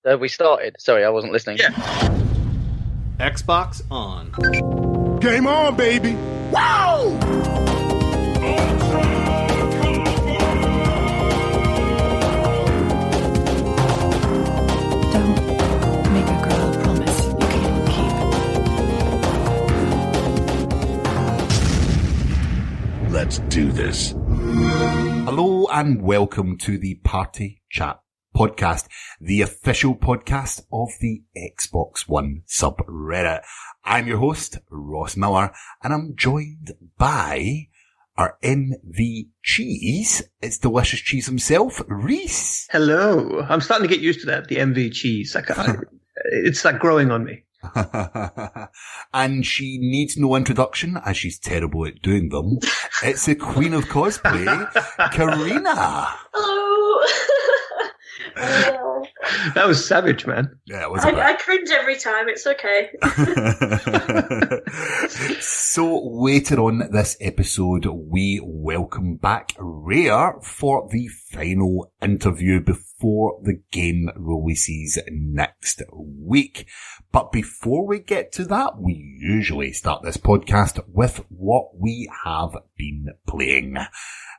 We started. Sorry, I wasn't listening. Yeah. Xbox on. Game on, baby. Wow! Don't make a girl a promise you can't keep. Let's do this. Hello and welcome to the Party Chat Podcast, the official podcast of the Xbox One subreddit. I'm your host, Ross Miller, and I'm joined by our MV Cheese. It's delicious cheese himself, Rhys. Hello. I'm starting to get used to that, the MV cheese. It's like growing on me. And she needs no introduction, as she's terrible at doing them. It's the queen of cosplay, Carina. Hello. That was savage, man. Yeah, it was. I cringe every time. It's okay. So later on this episode, we welcome back Rhea for the final interview before the game releases next week. But before we get to that, we usually start this podcast with what we have been playing.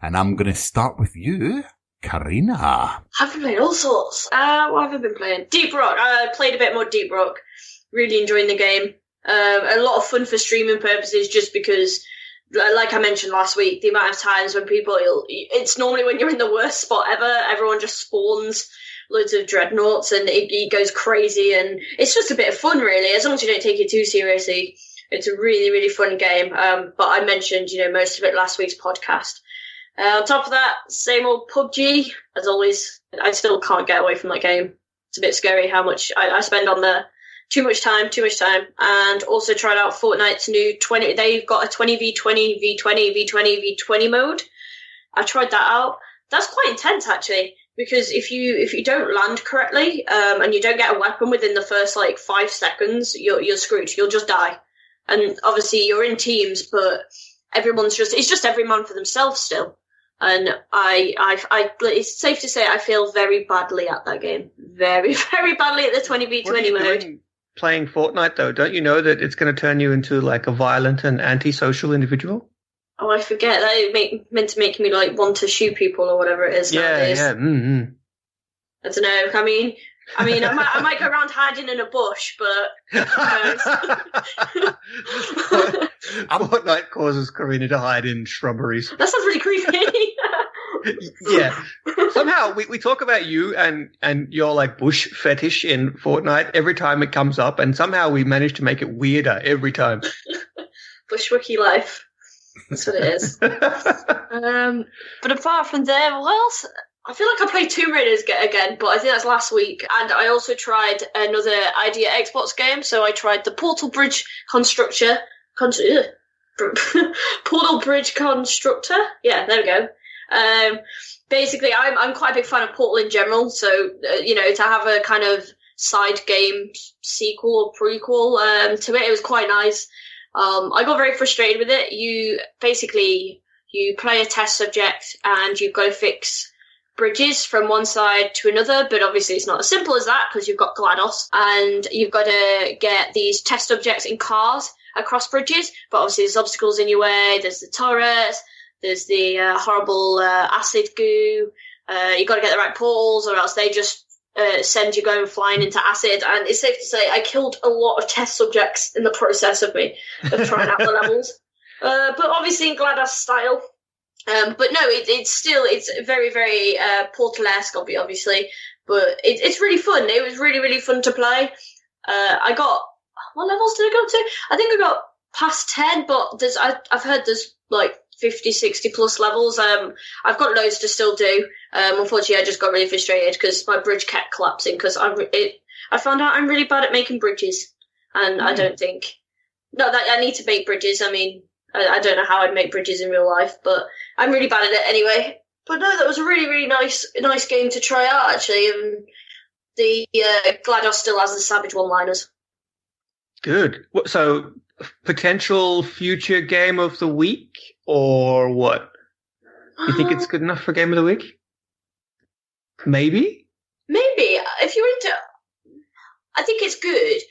And I'm going to start with you, Carina. I've been playing all sorts. What have I been playing? Deep Rock. I played a bit more Deep Rock. Really enjoying the game. A lot of fun for streaming purposes, just because, like I mentioned last week, the amount of times when it's normally when you're in the worst spot ever, everyone just spawns loads of dreadnoughts and it goes crazy, and it's just a bit of fun, really, as long as you don't take it too seriously. It's a really, really fun game. But I mentioned, most of it last week's podcast. On top of that, same old PUBG, as always. I still can't get away from that game. It's a bit scary how much I spend on there. Too much time. And also tried out Fortnite's new 20. They've got a 20v20 mode. I tried that out. That's quite intense, actually, because if you don't land correctly, and you don't get a weapon within the first 5 seconds, you're screwed. You'll just die. And obviously you're in teams, but it's just every man for themselves still. And it's safe to say I feel very badly at that game. Very, very badly at the 20v20 mode. Playing Fortnite, though, don't you know that it's going to turn you into a violent and antisocial individual? Oh, I forget. That meant to make me want to shoot people or whatever it is nowadays. Yeah. Mm-hmm. I don't know. I might go around hiding in a bush, but Fortnite causes Carina to hide in shrubberies. That sounds really creepy. Yeah. Somehow we talk about you and your bush fetish in Fortnite every time it comes up, and somehow we manage to make it weirder every time. Bushwookie life. That's what it is. But apart from there, what else? I feel like I played Tomb Raiders again, but I think that's last week. And I also tried another Idea Xbox game, so I tried the Portal Bridge Constructor. Portal Bridge Constructor? Yeah, there we go. Basically, I'm quite a big fan of Portal in general, so, to have a kind of side game sequel or prequel to it was quite nice. I got very frustrated with it. You play a test subject and you've got to fix bridges from one side to another, but obviously it's not as simple as that because you've got GLaDOS and you've got to get these test objects in cars across bridges, but obviously there's obstacles in your way, there's the turrets, there's the horrible acid goo, you've got to get the right portals or else they just send you going flying into acid, and it's safe to say I killed a lot of test subjects in the process of trying out the levels. But obviously in GLaDOS style. But no, it's very, very Portal-esque, obviously, but it's really fun. It was really, really fun to play. What levels did I go to? I think I got past 10, but I've heard there's 50, 60 plus levels. I've got loads to still do. Unfortunately, I just got really frustrated because my bridge kept collapsing because I found out I'm really bad at making bridges, and I don't think that I need to make bridges. I don't know how I'd make bridges in real life, but I'm really bad at it anyway. But no, that was a really, really nice game to try out, actually. And the GLaDOS still has the savage one-liners. Good. So, potential future game of the week, or what? You think it's good enough for game of the week? Maybe. If you're into... I think it's good,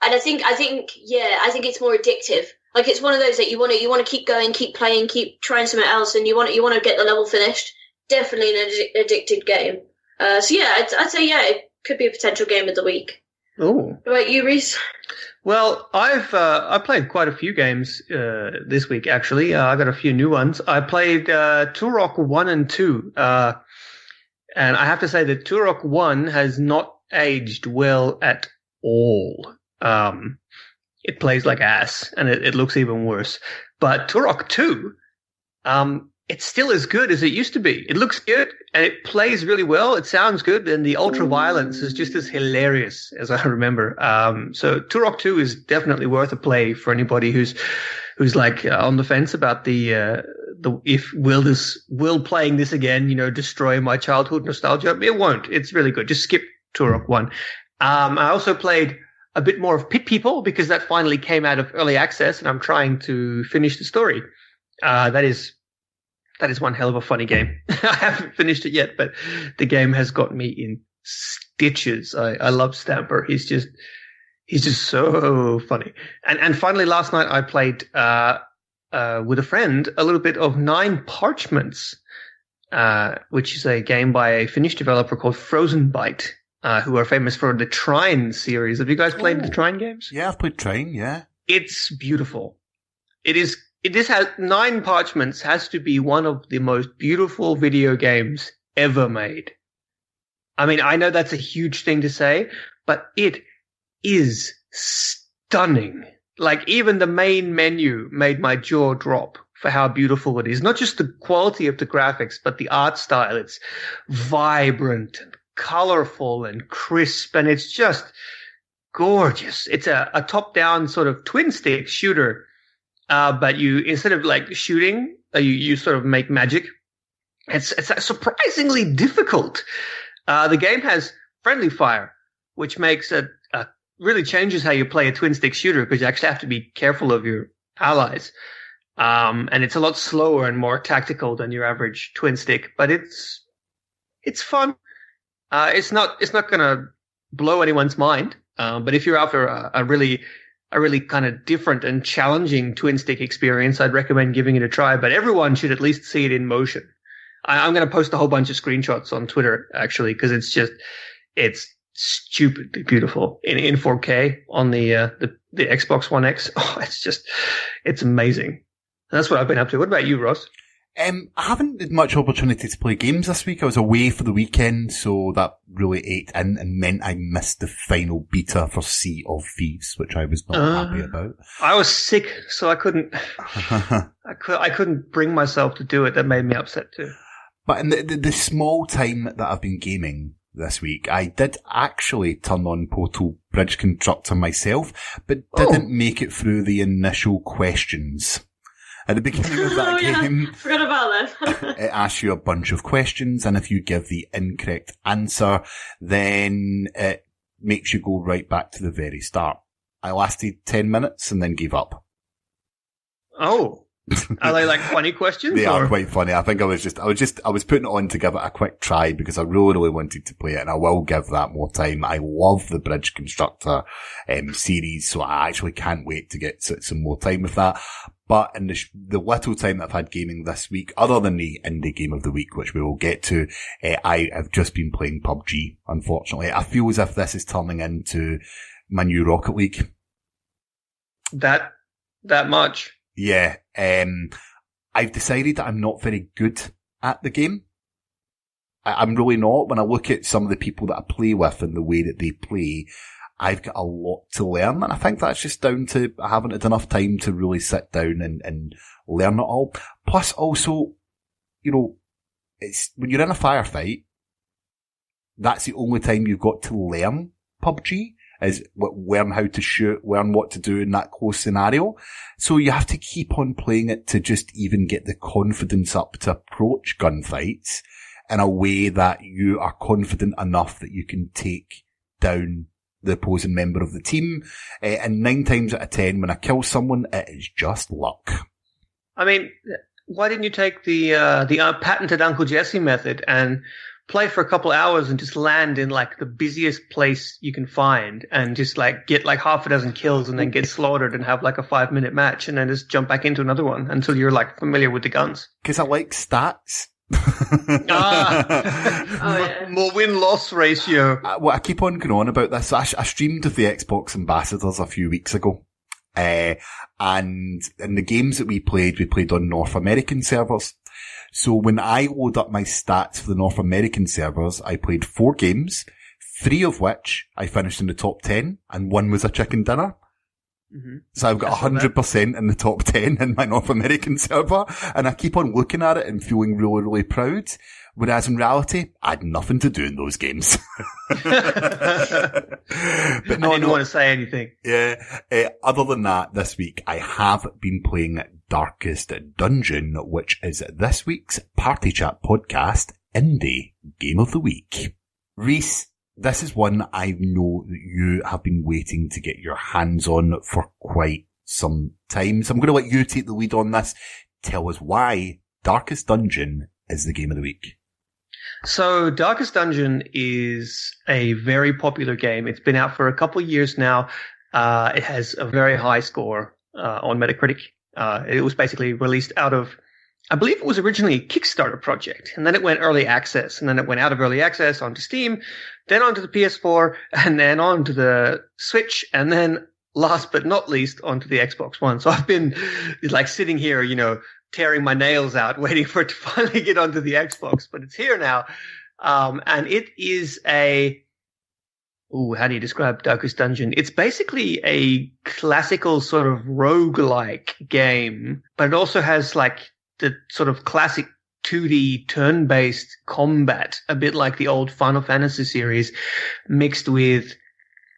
and I think it's more addictive. Like, it's one of those that you want to keep going, keep playing, keep trying something else, and you want to get the level finished. Definitely an addicted game. So yeah, I'd say it could be a potential game of the week. Oh, What about you, Rhys? well, I played quite a few games this week. Actually, I got a few new ones. I played Turok 1 and 2, and I have to say that Turok 1 has not aged well at all. It plays like ass, and it looks even worse. But Turok 2, it's still as good as it used to be. It looks good, and it plays really well. It sounds good, and the ultra-violence is just as hilarious as I remember. So Turok 2 is definitely worth a play for anybody who's like on the fence about will playing this again, destroy my childhood nostalgia. It won't. It's really good. Just skip Turok 1. I also played a bit more of Pit People because that finally came out of early access, and I'm trying to finish the story. That is one hell of a funny game. I haven't finished it yet, but the game has got me in stitches. I love Stamper. He's just so funny. And finally, last night I played with a friend a little bit of 9 Parchments, which is a game by a Finnish developer called Frozen Byte, who are famous for the Trine series. Have you guys played the Trine games? Yeah, I've played Trine, yeah. It's beautiful. This has 9 Parchments has to be one of the most beautiful video games ever made. I mean, I know that's a huge thing to say, but it is stunning. Like, even the main menu made my jaw drop for how beautiful it is. Not just the quality of the graphics, but the art style. It's vibrant and colorful and crisp, and it's just gorgeous. It's a top-down sort of twin-stick shooter. But you, instead of like shooting, you sort of make magic. It's surprisingly difficult. The game has friendly fire, which makes really changes how you play a twin stick shooter because you actually have to be careful of your allies. And it's a lot slower and more tactical than your average twin stick, but it's fun. It's not going to blow anyone's mind. But if you're after a really kind of different and challenging twin stick experience, I'd recommend giving it a try, but everyone should at least see it in motion. I'm going to post a whole bunch of screenshots on Twitter, actually, because it's stupidly beautiful in 4K on the Xbox One X. Oh, it's amazing. That's what I've been up to. What about you, Ross? I haven't had much opportunity to play games this week. I was away for the weekend, so that really ate in and meant I missed the final beta for Sea of Thieves, which I was not happy about. I was sick, so I couldn't. I couldn't bring myself to do it. That made me upset too. But in the small time that I've been gaming this week, I did actually turn on Portal Bridge Constructor myself, but didn't make it through the initial questions. At the beginning of that game, forgot about that. it asks you a bunch of questions, and if you give the incorrect answer, then it makes you go right back to the very start. I lasted 10 minutes and then gave up. Oh. Are they like funny questions? They are quite funny. I think I was putting it on to give it a quick try because I really, really wanted to play it, and I will give that more time. I love the Bridge Constructor series, so I actually can't wait to get some more time with that. But in the little time that I've had gaming this week, other than the indie game of the week, which we will get to, I have just been playing PUBG, unfortunately. I feel as if this is turning into my new Rocket League. That much? Yeah. I've decided that I'm not very good at the game. I'm really not. When I look at some of the people that I play with and the way that they play, I've got a lot to learn, and I think that's just down to I haven't had enough time to really sit down and learn it all. Plus, also, it's when you're in a firefight, that's the only time you've got to learn PUBG, is learn how to shoot, learn what to do in that close scenario. So you have to keep on playing it to just even get the confidence up to approach gunfights in a way that you are confident enough that you can take down the opposing member of the team. And 9 times out of 10, when I kill someone, it is just luck. I mean, why didn't you take the patented Uncle Jesse method and play for a couple hours and just land in like the busiest place you can find and just like get like half a dozen kills and then get slaughtered and have like a 5-minute match and then just jump back into another one until you're like familiar with the guns. Because I like stats. More win-loss ratio. Well, I keep on going on about this. I streamed with the Xbox ambassadors a few weeks ago. And in the games that we played on North American servers. So when I load up my stats for the North American servers, I played 4 games, 3 of which I finished in the top 10, and 1 was a chicken dinner. Mm-hmm. So I've got 100% in the top 10 in my North American server, and I keep on looking at it and feeling really, really proud. Whereas in reality, I had nothing to do in those games. But no, I didn't want to say anything. Yeah. Other than that, this week I have been playing Darkest Dungeon, which is this week's Party Chat podcast Indie Game of the Week. Rhys, this is one I know that you have been waiting to get your hands on for quite some time. So I'm going to let you take the lead on this. Tell us why Darkest Dungeon is the game of the week. So Darkest Dungeon is a very popular game. It's been out for a couple of years now. It has a very high score on Metacritic. It was basically released out of, I believe it was originally a Kickstarter project, and then it went early access, and then it went out of early access onto Steam, then onto the PS4, and then onto the Switch, and then last but not least onto the Xbox One. So I've been like sitting here, tearing my nails out, waiting for it to finally get onto the Xbox, but it's here now. And it is how do you describe Darkest Dungeon? It's basically a classical sort of roguelike game, but it also has like the sort of classic 2D turn-based combat, a bit like the old Final Fantasy series, mixed with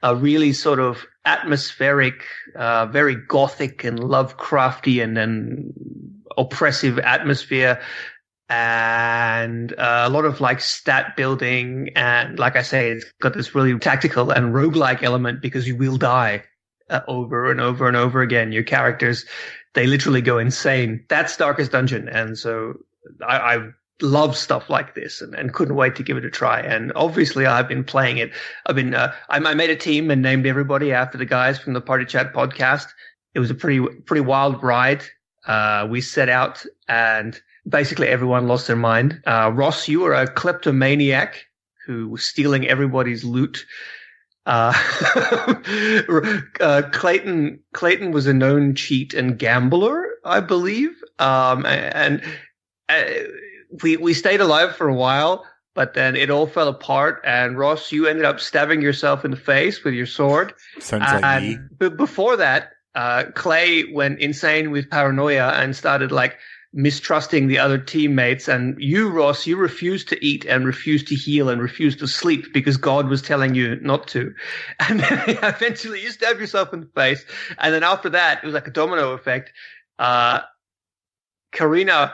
a really sort of atmospheric, very gothic and Lovecraftian and oppressive atmosphere, and a lot of like stat building, and like I say, it's got this really tactical and roguelike element because you will die over and over and over again. Your characters, they literally go insane. That's Darkest Dungeon, and so I love stuff like this and couldn't wait to give it a try. And obviously I've been playing it. I made a team and named everybody after the guys from the Party Chat podcast. It was a pretty wild ride. We set out and basically everyone lost their mind. Ross, you were a kleptomaniac who was stealing everybody's loot. Clayton was a known cheat and gambler, I believe. We stayed alive for a while, but then it all fell apart. And Ross, you ended up stabbing yourself in the face with your sword. Sounds like me. But before that, Clay went insane with paranoia and started like mistrusting the other teammates. And you, Ross, you refused to eat and refused to heal and refused to sleep because God was telling you not to. And then eventually you stabbed yourself in the face. And then after that, it was like a domino effect. Carina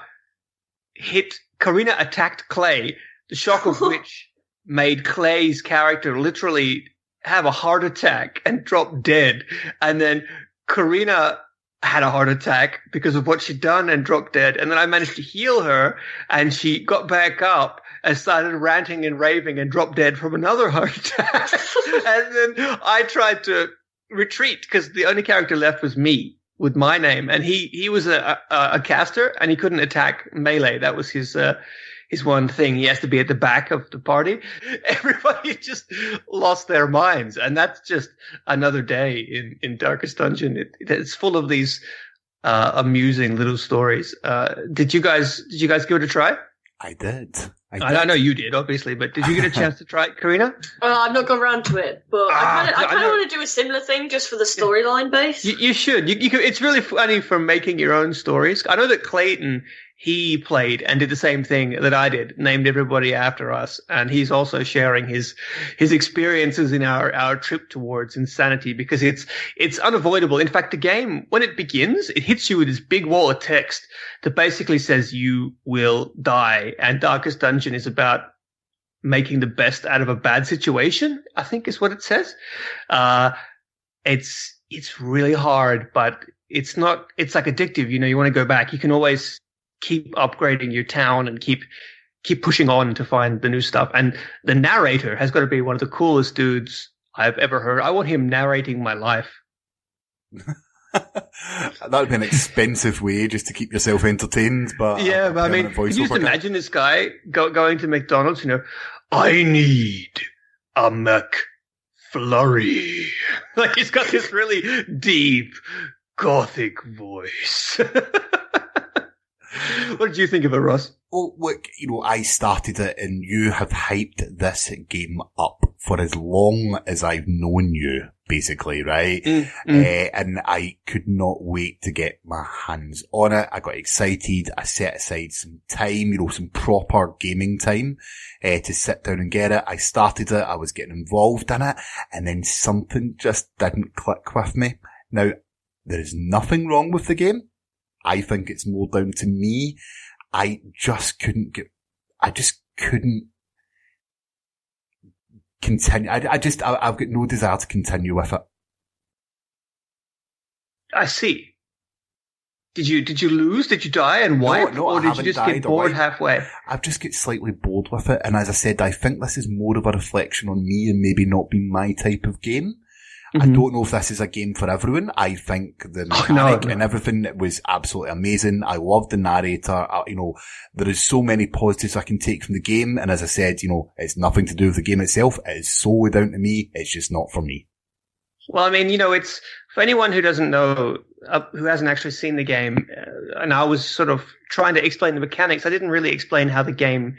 attacked Clay, the shock of which made Clay's character literally have a heart attack and drop dead. And then Carina had a heart attack because of what she'd done and dropped dead. And then I managed to heal her, and she got back up and started ranting and raving and dropped dead from another heart attack. And then I tried to retreat because the only character left was me with my name, and he was a caster, and he couldn't attack melee. That was his one thing. He has to be at the back of the party. Everybody just lost their minds, and that's just another day in Darkest Dungeon. It's full of these amusing little stories. Did you guys give it a try? I did. I know you did, obviously, but did you get a chance to try it, Carina? I've not got around to it, but I kind of want to do a similar thing just for the storyline base. You should. You could, it's really funny for making your own stories. I know that Clayton, he played and did the same thing that I did, named everybody after us, and he's also sharing his experiences in our trip towards insanity, because it's unavoidable. In fact, the game, when it begins, it hits you with this big wall of text that basically says you will die, and Darkest Dungeon is about making the best out of a bad situation, I think is what it says. It's really hard, but it's like addictive. You want to go back. You can always keep upgrading your town and keep keep pushing on to find the new stuff. And the narrator has got to be one of the coolest dudes I've ever heard. I want him narrating my life. That would be an expensive way just to keep yourself entertained, but yeah, but I mean, can you just imagine this guy going to McDonald's, I need a McFlurry. Like, he's got this really deep gothic voice. What did you think of it, Ross? Well, look, I started it and you have hyped this game up for as long as I've known you, basically, right? And I could not wait to get my hands on it. I got excited. I set aside some time, some proper gaming time, to sit down and get it. I started it. I was getting involved in it, and then something just didn't click with me. Now, there is nothing wrong with the game. I think it's more down to me. I just couldn't continue. I've got no desire to continue with it. I see. Did you lose? Did you die and wipe? No, or did you just get bored halfway? I've just get slightly bored with it. And as I said, I think this is more of a reflection on me and maybe not being my type of game. I don't know if this is a game for everyone. I think the mechanic and everything was absolutely amazing. I love the narrator. There is so many positives I can take from the game. And as I said, it's nothing to do with the game itself. It is solely down to me. It's just not for me. Well, I mean, it's for anyone who doesn't know, who hasn't actually seen the game, and I was sort of trying to explain the mechanics. I didn't really explain how the game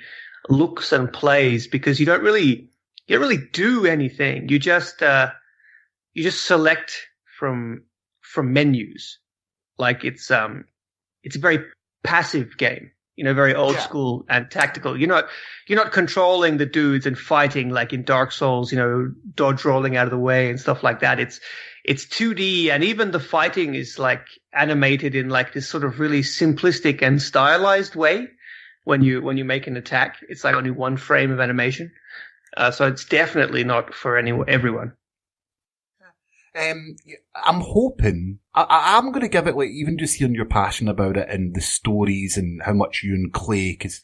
looks and plays because you don't really do anything. You just select from menus. Like it's a very passive game, very old school and tactical. You're not controlling the dudes and fighting like in Dark Souls, dodge rolling out of the way and stuff like that. It's 2D, and even the fighting is like animated in like this sort of really simplistic and stylized way. When you make an attack, it's like only one frame of animation. So it's definitely not for everyone. I'm hoping, I'm going to give it, like, even just hearing your passion about it and the stories and how much you and Clay, because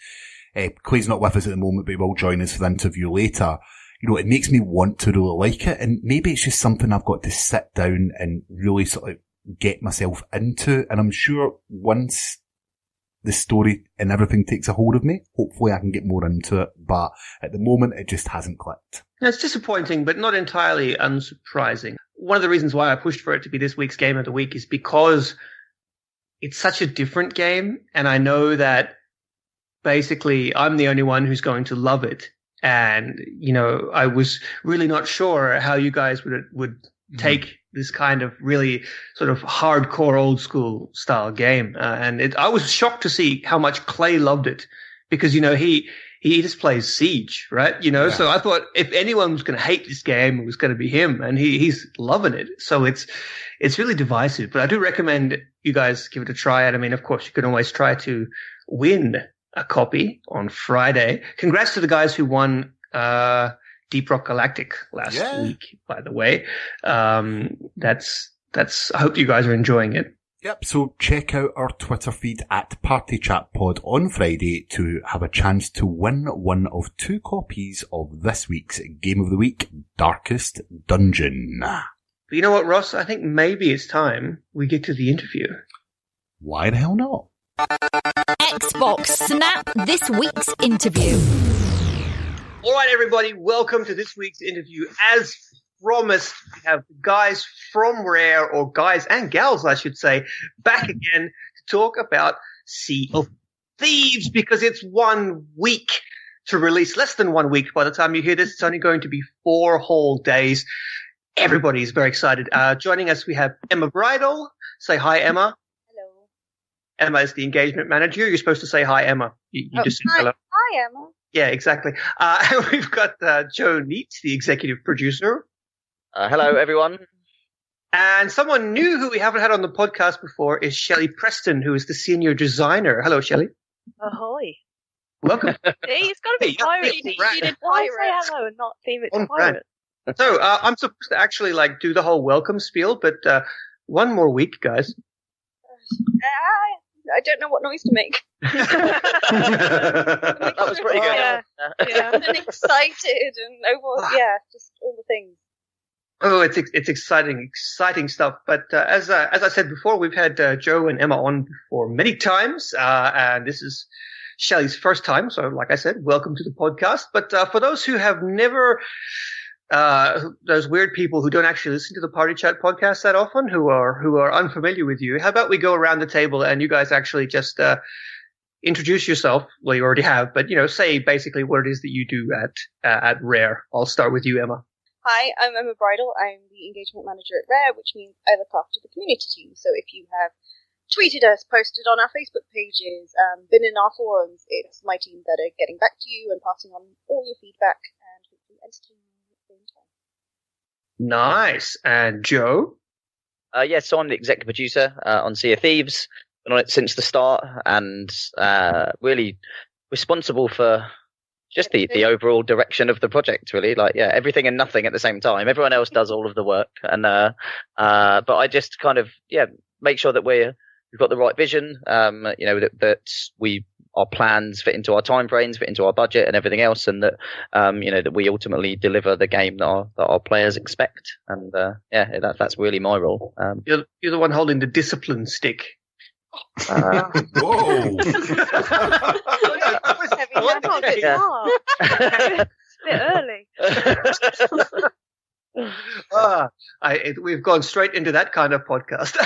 Clay's not with us at the moment, but he will join us for the interview later. It makes me want to really like it, and maybe it's just something I've got to sit down and really sort of get myself into, and I'm sure once the story and everything takes a hold of me, hopefully I can get more into it, but at the moment it just hasn't clicked. It's disappointing, but not entirely unsurprising. One of the reasons why I pushed for it to be this week's Game of the Week is because it's such a different game, and I know that basically I'm the only one who's going to love it. And, I was really not sure how you guys would take this kind of really sort of hardcore old school style game. I was shocked to see how much Clay loved it because, he just plays Siege, right? So I thought if anyone was going to hate this game, it was going to be him, and he's loving it. So it's really divisive, but I do recommend you guys give it a try. And I mean, of course, you can always try to win a copy on Friday. Congrats to the guys who won, Deep Rock Galactic last week, by the way. I hope you guys are enjoying it. Yep, so check out our Twitter feed at PartyChatPod on Friday to have a chance to win one of 2 copies of this week's Game of the Week, Darkest Dungeon. But you know what, Ross? I think maybe it's time we get to the interview. Why the hell not? Xbox Snap This Week's Interview. All right, everybody, welcome to this week's interview. As promised, we have guys from Rare, or guys and gals, I should say, back again to talk about Sea of Thieves, because it's 1 week to release. Less than 1 week. By the time you hear this, it's only going to be 4 whole days. Everybody is very excited. Joining us, we have Emma Bridle. Say hi, Emma. Hello. Emma is the engagement manager. You're supposed to say hi, Emma. You just said hello. Hi, Emma. Yeah, exactly. And we've got Joe Neat, the executive producer. Hello, everyone. And someone new who we haven't had on the podcast before is Shelley Preston, who is the senior designer. Hello, Shelley. Ahoy. Welcome. See, it's got to be pirates. You did Why say hello and not theme it to pirates? So I'm supposed to actually do the whole welcome spiel, but 1 more week, guys. I don't know what noise to make. That was pretty good. Yeah. And excited and just all the things. Oh, it's exciting stuff. But as I said before, we've had Joe and Emma on before many times, and this is Shelley's first time. So, like I said, welcome to the podcast. But for those who have never, those weird people who don't actually listen to the Party Chat podcast that often, who are unfamiliar with you, how about we go around the table and you guys actually just introduce yourself? Well, you already have, but say basically what it is that you do at Rare. I'll start with you, Emma. Hi, I'm Emma Bridle. I'm the engagement manager at Rare, which means I look after the community team. So if you have tweeted us, posted on our Facebook pages, been in our forums, it's my team that are getting back to you and passing on all your feedback and hopefully entertaining you at the same time. Nice. And Joe? So I'm the executive producer on Sea of Thieves. Been on it since the start and really responsible for just the overall direction of the project, really. Everything and nothing at the same time. Everyone else does all of the work, and but I just kind of make sure that we've got the right vision. That our plans fit into our time frames, fit into our budget, and everything else, and that that we ultimately deliver the game that our players expect. And that's really my role. You're the one holding the discipline stick. Whoa! It's a bit early. We've gone straight into that kind of podcast.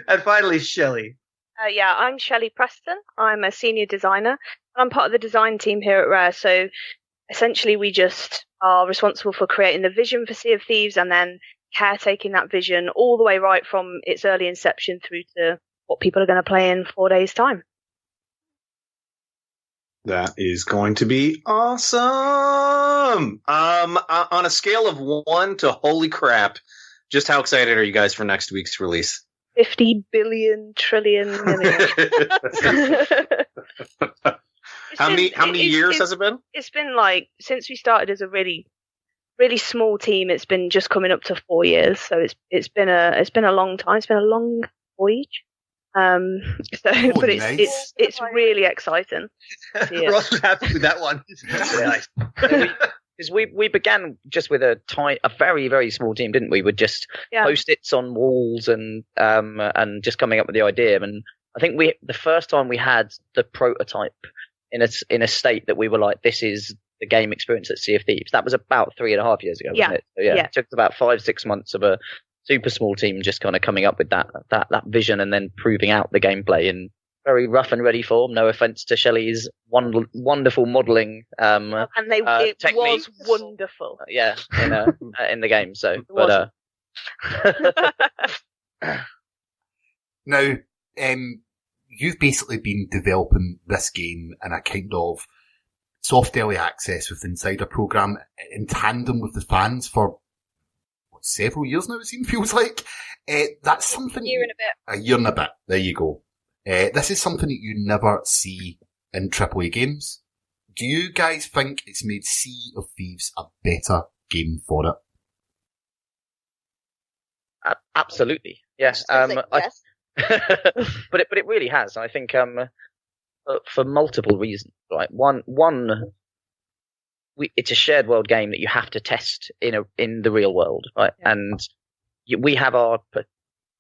And finally, Shelley. I'm Shelley Preston. I'm a senior designer, and I'm part of the design team here at Rare. So essentially, we just are responsible for creating the vision for Sea of Thieves and then caretaking that vision all the way right from its early inception through to what people are going to play in 4 days' time. That is going to be awesome. On a scale of 1 to holy crap, just how excited are you guys for next week's release? 50 billion trillion million. How many years has it been? It's been since we started as a really small team. It's been just coming up to 4 years, so it's been a long time. It's been a long voyage. But it's really exciting. Ross was happy with that one. Nice. Because we began just with a very, very small team, didn't we? With just post-its on walls and just coming up with the idea. And I think the first time we had the prototype in a state that we were like, this is the game experience at Sea of Thieves. That was about 3.5 years ago, wasn't it? So, it took about 5-6 months of a super small team just kind of coming up with that vision and then proving out the gameplay in very rough and ready form. No offense to Shelley's wonderful modeling and it techniques. Was wonderful. In the game. So, but now, you've basically been developing this game in a kind of soft early access with the Insider program in tandem with the fans for several years now, it feels like. That's something... A year and a bit. A year and a bit. There you go. This is something that you never see in AAA games. Do you guys think it's made Sea of Thieves a better game for it? Absolutely. Yes. Yes. But it really has. I think for multiple reasons. Right. One. It's a shared world game that you have to test in the real world, right? Yeah. And we have our,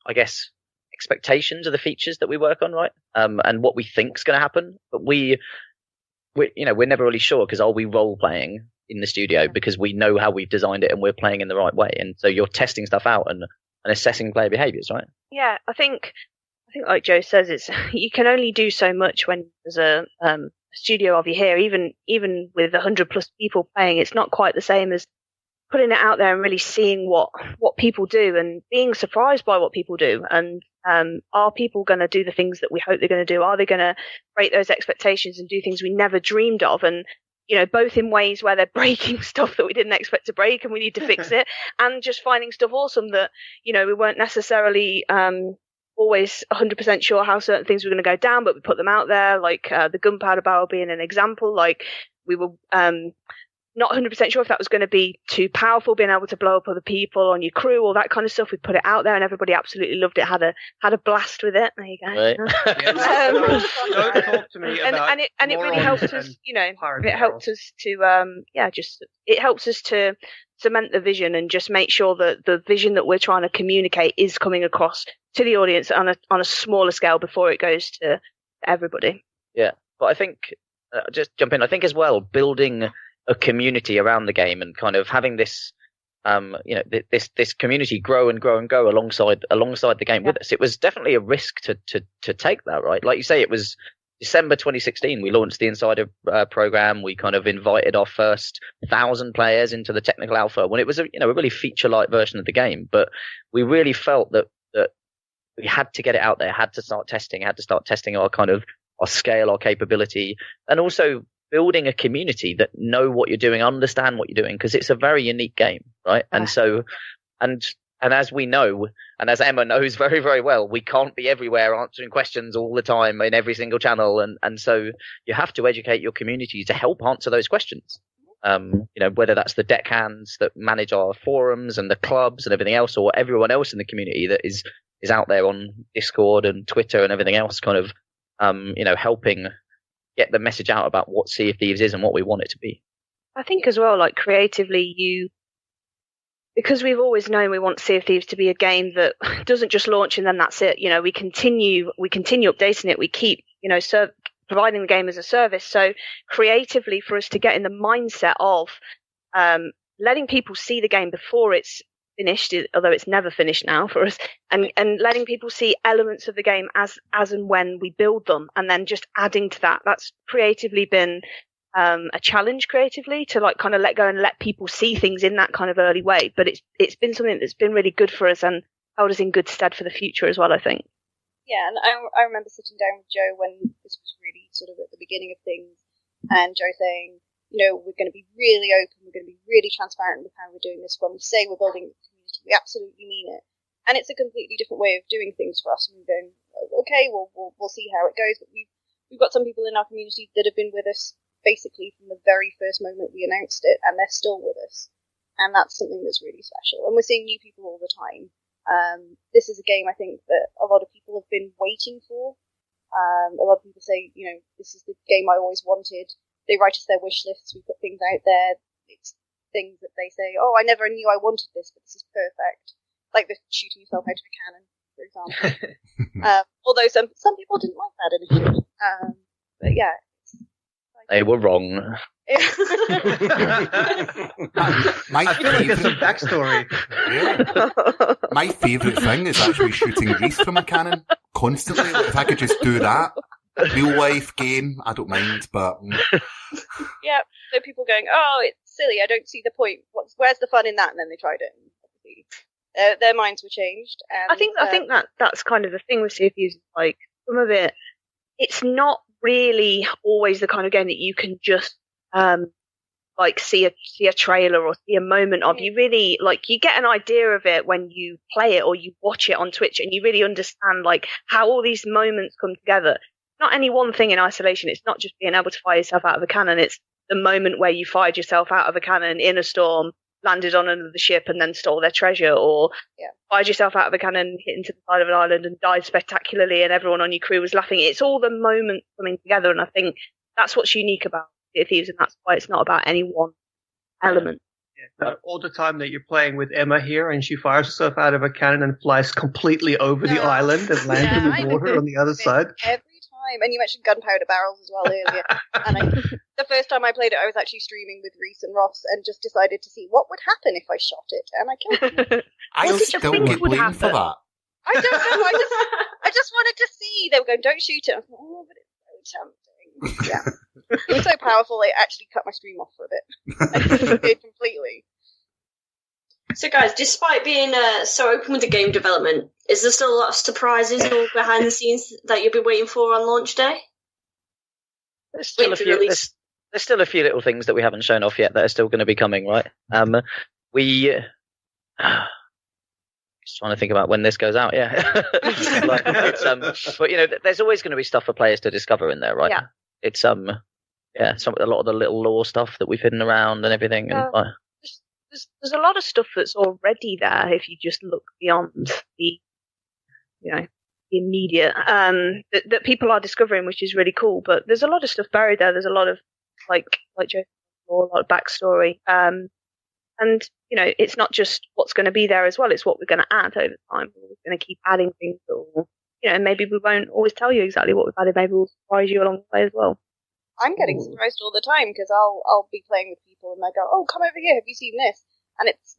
I guess, expectations of the features that we work on, right? And what we think's going to happen, but we're never really sure because are we role playing in the studio because we know how we've designed it and we're playing in the right way, and so you're testing stuff out and assessing player behaviors, right? Yeah, I think like Joe says, you can only do so much when there's a studio of you here, even with 100+ people playing. It's not quite the same as putting it out there and really seeing what people do and being surprised by what people do. And are people going to do the things that we hope they're going to do? Are they going to break those expectations and do things we never dreamed of? And both in ways where they're breaking stuff that we didn't expect to break and we need to fix it, and just finding stuff awesome that we weren't necessarily always 100% sure how certain things were going to go down, but we put them out there, like the gunpowder barrel being an example. Like we were not 100% sure if that was going to be too powerful, being able to blow up other people on your crew, all that kind of stuff. We put it out there, and everybody absolutely loved it. Had a blast with it. There you go. Right. Don't talk to me about and it really helps us. It helps us to it helps us to cement the vision and just make sure that the vision that we're trying to communicate is coming across to the audience on a smaller scale before it goes to everybody. Yeah, but I think just jump in. I think as well, building a community around the game and kind of having this, this community grow and grow and go alongside the game with us. It was definitely a risk to take that, right? Like you say, it was December 2016. We launched the Insider program. We kind of invited our first 1,000 players into the technical alpha when it was a really feature-light version of the game. But we really felt that we had to get it out there, had to start testing our kind of our scale, our capability, and also building a community that know what you're doing, understand what you're doing, because it's a very unique game, right? And so, and as we know, and as Emma knows very, very well, we can't be everywhere answering questions all the time in every single channel, and so you have to educate your community to help answer those questions. Whether that's the deckhands that manage our forums and the clubs and everything else, or everyone else in the community that is out there on Discord and Twitter and everything else, kind of, helping get the message out about what Sea of Thieves is and what we want it to be. I think as well, like creatively, because we've always known we want Sea of Thieves to be a game that doesn't just launch and then that's it. We continue updating it. We keep, providing the game as a service. So creatively, for us to get in the mindset of letting people see the game before it's finished, although it's never finished now for us, and letting people see elements of the game as and when we build them, and then just adding to that. That's creatively been a challenge creatively to like kind of let go and let people see things in that kind of early way. But it's been something that's been really good for us and held us in good stead for the future as well, I think. Yeah, and I remember sitting down with Joe when this was really sort of at the beginning of things, and Joe saying, we're going to be really open, we're going to be really transparent with how we're doing this. When we say we're building a community, we absolutely mean it. And it's a completely different way of doing things for us. And we're going, okay, we'll see how it goes. But we've got some people in our community that have been with us basically from the very first moment we announced it, and they're still with us. And that's something that's really special. And we're seeing new people all the time. This is a game I think that a lot of people have been waiting for. A lot of people say, this is the game I always wanted. They write us their wish lists. We put things out there. It's things that they say, I never knew I wanted this, but this is perfect. Like the shooting yourself out of a cannon, for example. Although some people didn't like that initially. But yeah. They were wrong. I feel like there's some backstory. Yeah. My favourite thing is actually shooting Rhys from a cannon constantly. If I could just do that. Real life game, I don't mind, but yeah. So people going, it's silly. I don't see the point. Where's the fun in that? And then they tried it. Their minds were changed. And, I think that's kind of the thing with Sea of Thieves. Like some of it, it's not really always the kind of game that you can just see a trailer or see a moment of. You really you get an idea of it when you play it or you watch it on Twitch, and you really understand how all these moments come together. Not any one thing in isolation. It's not just being able to fire yourself out of a cannon. It's the moment where you fired yourself out of a cannon in a storm, landed on another ship, and then stole their treasure, or fired yourself out of a cannon, hit into the side of an island, and died spectacularly, and everyone on your crew was laughing. It's all the moments coming together, and I think that's what's unique about Sea of Thieves, and that's why it's not about any one element. Yeah. All the time that you're playing with Emma here, and she fires herself out of a cannon and flies completely over the island and lands in the water on the other side. Every time. And you mentioned gunpowder barrels as well earlier. And the first time I played it, I was actually streaming with Rhys and Ross and just decided to see what would happen if I shot it, and I killed them. I still get blamed for that. I don't know. I just wanted to see. They were going, "Don't shoot it." I was like, but it's so tempting. Yeah, it was so powerful. It actually cut my stream off for a bit. I disappeared completely. So, guys, despite being so open with the game development, is there still a lot of surprises or behind the scenes that you'll be waiting for on launch day? There's still a few little things that we haven't shown off yet that are still going to be coming, right? Just trying to think about when this goes out. Yeah, but there's always going to be stuff for players to discover in there, right? Yeah. It's a lot of the little lore stuff that we've hidden around and everything. And there's a lot of stuff that's already there if you just look beyond the immediate that people are discovering, which is really cool. But there's a lot of stuff buried there. There's a lot of like Joe, a lot of backstory. And it's not just what's going to be there as well. It's what we're going to add over time. We're going to keep adding things, or maybe we won't always tell you exactly what we've added. Maybe we'll surprise you along the way as well. I'm getting surprised all the time because I'll be playing with people and they go, "Oh, come over here. Have you seen this?" And it's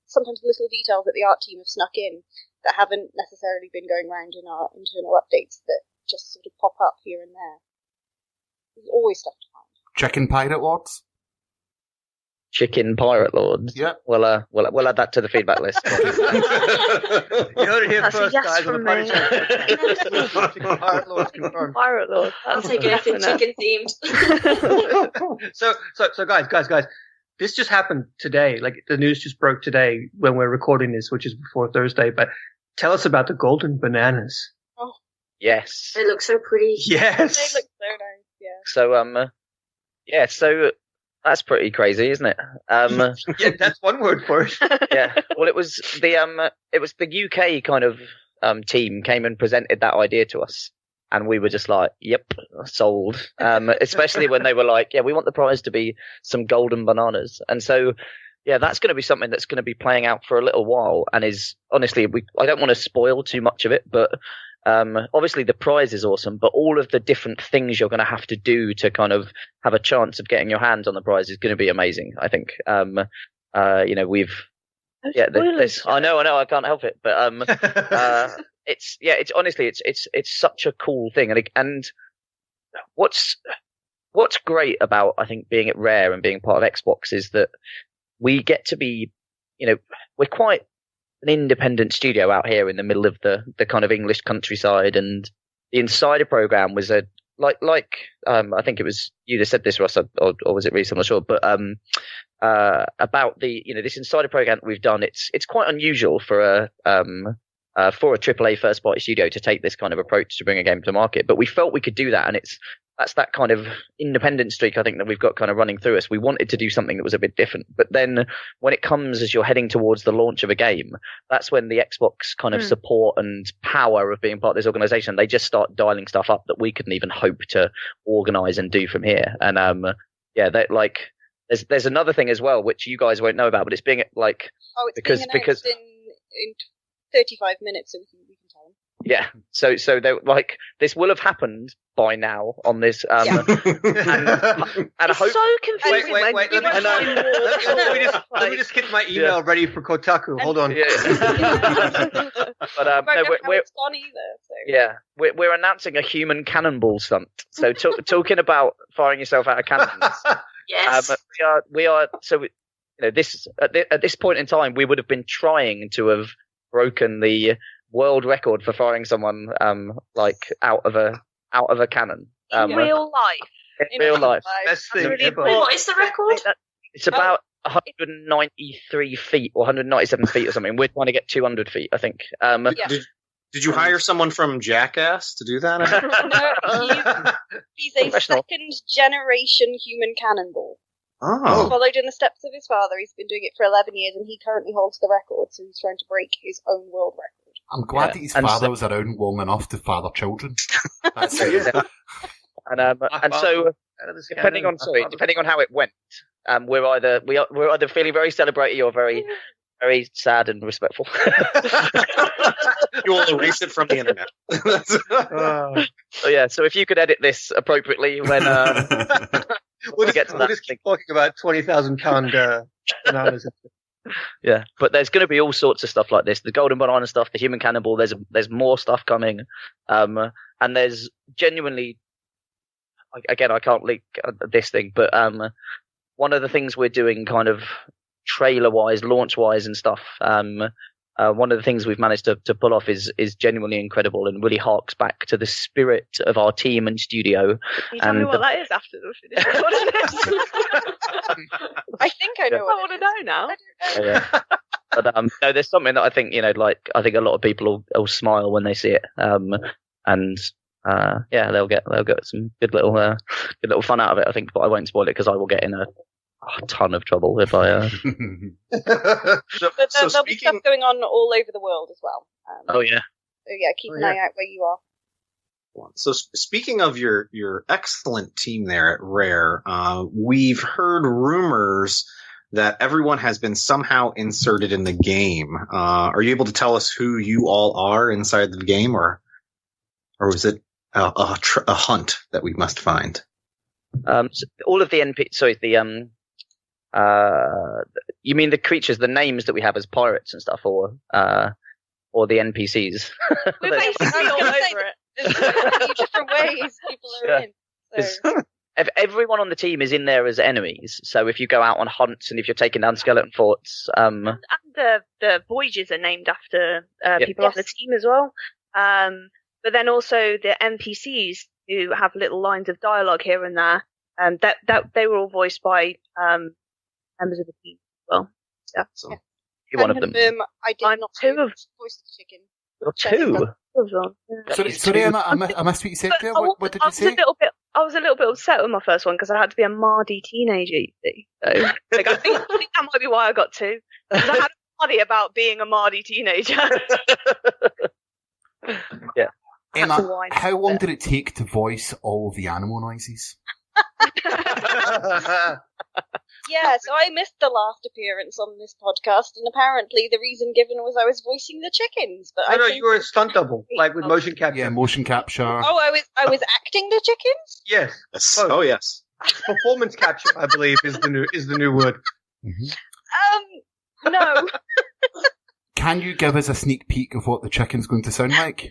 sometimes little details that the art team have snuck in that haven't necessarily been going around in our internal updates that just sort of pop up here and there. There's always stuff to find. Chicken Pirate Lords? Chicken Pirate Lords? Yeah. We'll add that to the feedback list. You heard it here first, guys, on the party show. Chicken Pirate Lords confirmed. Pirate Lords. I'll take anything chicken themed. So guys, this just happened today. Like, the news just broke today when we're recording this, which is before Thursday. But tell us about the golden bananas. Oh, yes. They look so pretty. Yes. they look so nice. Yeah. So that's pretty crazy, isn't it? Yeah, that's one word for it. Yeah. Well, it was the UK kind of team came and presented that idea to us, and we were just like, "Yep, sold." Especially when they were like, "Yeah, we want the prize to be some golden bananas," and so. Yeah, that's going to be something that's going to be playing out for a little while, and is honestly, I don't want to spoil too much of it, but obviously the prize is awesome, but all of the different things you're going to have to do to kind of have a chance of getting your hands on the prize is going to be amazing. I think, we've, I know, I can't help it, but it's honestly, it's such a cool thing, and what's great about I think being at Rare and being part of Xbox is that we get to be, we're quite an independent studio out here in the middle of the kind of English countryside, and the Insider program was I think it was you that said this, Ross, or was it Rhys? I'm not sure, but about the this Insider program that we've done. It's quite unusual for a AAA first party studio to take this kind of approach to bring a game to market, but we felt we could do that, and that's that kind of independent streak I think that we've got kind of running through us. We wanted to do something that was a bit different, but then when it comes as you're heading towards the launch of a game, that's when the Xbox kind of support and power of being part of this organization, they just start dialing stuff up that we couldn't even hope to organize and do from here. And there's another thing as well which you guys won't know about, but it's being like being announced in 35 minutes, so we can tell them. Yeah, so they like this will have happened by now on this. And it's so confusing. Wait. Let me just get my email ready for Kotaku. Hold on. Yeah. But it's gone either. So. Yeah, we're announcing a human cannonball stunt. So talking about firing yourself out of cannons. Yes. We are. So this at this point in time, we would have been trying to have broken the world record for firing someone out of a cannon in real life. In real life. Best thing really ever. Wait, what is the record? It's about 193 feet or 197 feet or something. We're trying to get 200 feet, I think. Did you hire someone from Jackass to do that? No, he's a second generation human cannonball. Oh. He followed in the steps of his father. He's been doing it for 11 years, and he currently holds the record, so he's trying to break his own world record. I'm glad that his father was around long enough to father children. That's it. And so, depending on how it went, we're either feeling very celebratory or very, very sad and respectful. You will erase it from the internet. So if you could edit this appropriately when we'll just keep talking about 20,000 pound bananas. Yeah, but there's going to be all sorts of stuff like this. The golden banana stuff, the human cannonball. There's more stuff coming, and there's genuinely, again, I can't leak this thing, but one of the things we're doing, kind of trailer wise, launch wise, and stuff. One of the things we've managed to pull off is genuinely incredible and really harks back to the spirit of our team and studio. Can you tell me what that is after the finish? I think I know. I want to know now. I don't know. Yeah. But no, there's something that I think I think a lot of people will smile when they see it. And yeah, they'll get some good little fun out of it, I think. But I won't spoil it because I will get in a ton of trouble if I. But there'll be stuff going on all over the world as well. Oh yeah. So yeah, keep an eye out where you are. So speaking of your excellent team there at Rare, we've heard rumors that everyone has been somehow inserted in the game. Are you able to tell us who you all are inside the game, or is it a hunt that we must find? So all of the you mean the creatures, the names that we have as pirates and stuff, or the NPCs? We're basically all over it. There's so many different ways people are in. So. Everyone on the team is in there as enemies. So if you go out on hunts and if you're taking down skeleton forts, and the voyages are named after people on the team as well. But then also the NPCs who have little lines of dialogue here and there, that they were all voiced by members of the team as well. Yeah. So You're one of them. I did not voice the chicken. Two. Sorry, I missed what you said there. What did you say? I was a little bit upset with my first one because I had to be a Mardy teenager, you see. So, I think that might be why I got two. Because I had a Mardy about being a Mardy teenager. Yeah. Emma, how long did it take to voice all of the animal noises? Yeah, so I missed the last appearance on this podcast, and apparently the reason given was I was voicing the chickens. But no, you were a stunt double, like with motion capture. Yeah, motion capture. Oh, I was acting the chickens? Yes. Oh, yes. Performance capture, I believe, is the new word. Mm-hmm. No. Can you give us a sneak peek of what the chicken's going to sound like?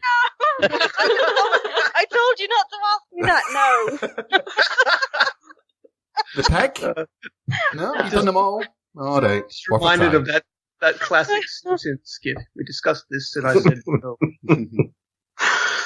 No. I told you not to ask me that. No. The pig? No, you've done them all. All right. Reminded of that classic Simpsons skit. We discussed this, and I said no.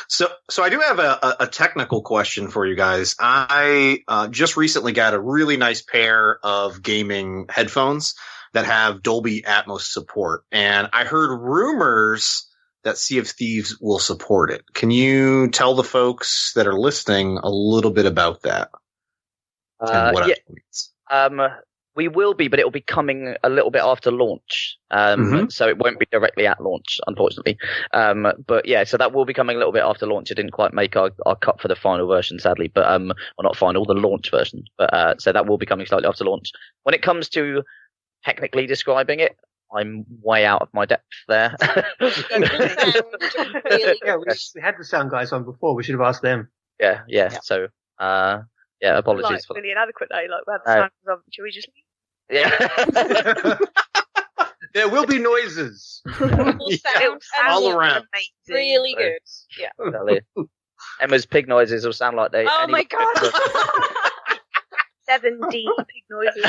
So I do have a technical question for you guys. I just recently got a really nice pair of gaming headphones that have Dolby Atmos support, and I heard rumors that Sea of Thieves will support it. Can you tell the folks that are listening a little bit about that? We will be, but it will be coming a little bit after launch. So it won't be directly at launch, unfortunately. But yeah, so that will be coming a little bit after launch. It didn't quite make our cut for the final version, sadly, but, well, not final, the launch version. But, so that will be coming slightly after launch. When it comes to technically describing it, I'm way out of my depth there. Yeah, we had the sound guys on before. We should have asked them. Yeah. So, yeah, apologies for really inadequate though. Like, we had the sound of, should we just leave? Yeah. There will be noises. All around. Really good. Yeah. Exactly. Emma's pig noises will sound like they. Oh my god! 7D pig noises.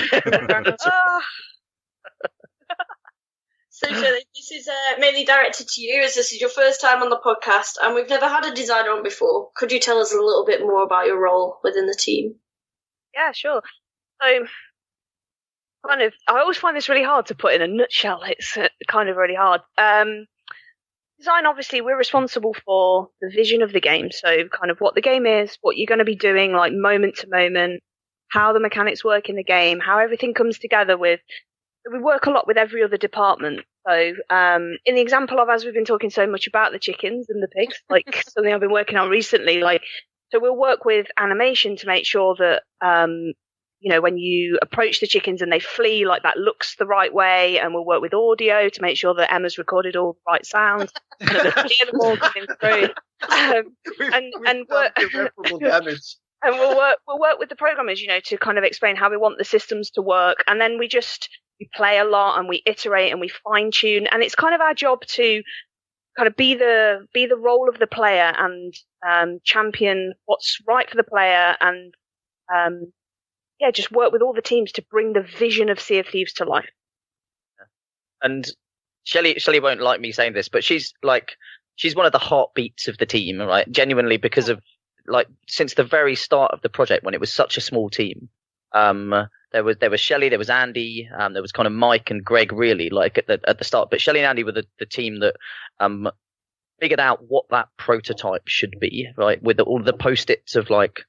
So this is mainly directed to you, as this is your first time on the podcast, and we've never had a designer on before. Could you tell us a little bit more about your role within the team? Yeah, sure. So, I always find this really hard to put in a nutshell. It's kind of really hard. Design, obviously, we're responsible for the vision of the game. So, kind of what the game is, what you're going to be doing, like moment to moment, how the mechanics work in the game, how everything comes together with. We work a lot with every other department. So, in the example of, as we've been talking so much about the chickens and the pigs, like something I've been working on recently, so we'll work with animation to make sure that, when you approach the chickens and they flee, like that looks the right way. And we'll work with audio to make sure that Emma's recorded all the right sounds and that we hear them all coming through. And irreparable damage. And we'll work with the programmers, to kind of explain how we want the systems to work. And then we play a lot and we iterate and we fine tune. And it's kind of our job to kind of be the role of the player and champion what's right for the player and just work with all the teams to bring the vision of Sea of Thieves to life. And Shelley won't like me saying this, but she's one of the heartbeats of the team, right? Genuinely, because of since the very start of the project when it was such a small team. There was Shelley, there was Andy, there was kind of Mike and Greg really at the start. But Shelley and Andy were the team that figured out what that prototype should be, right? With all the post-its of like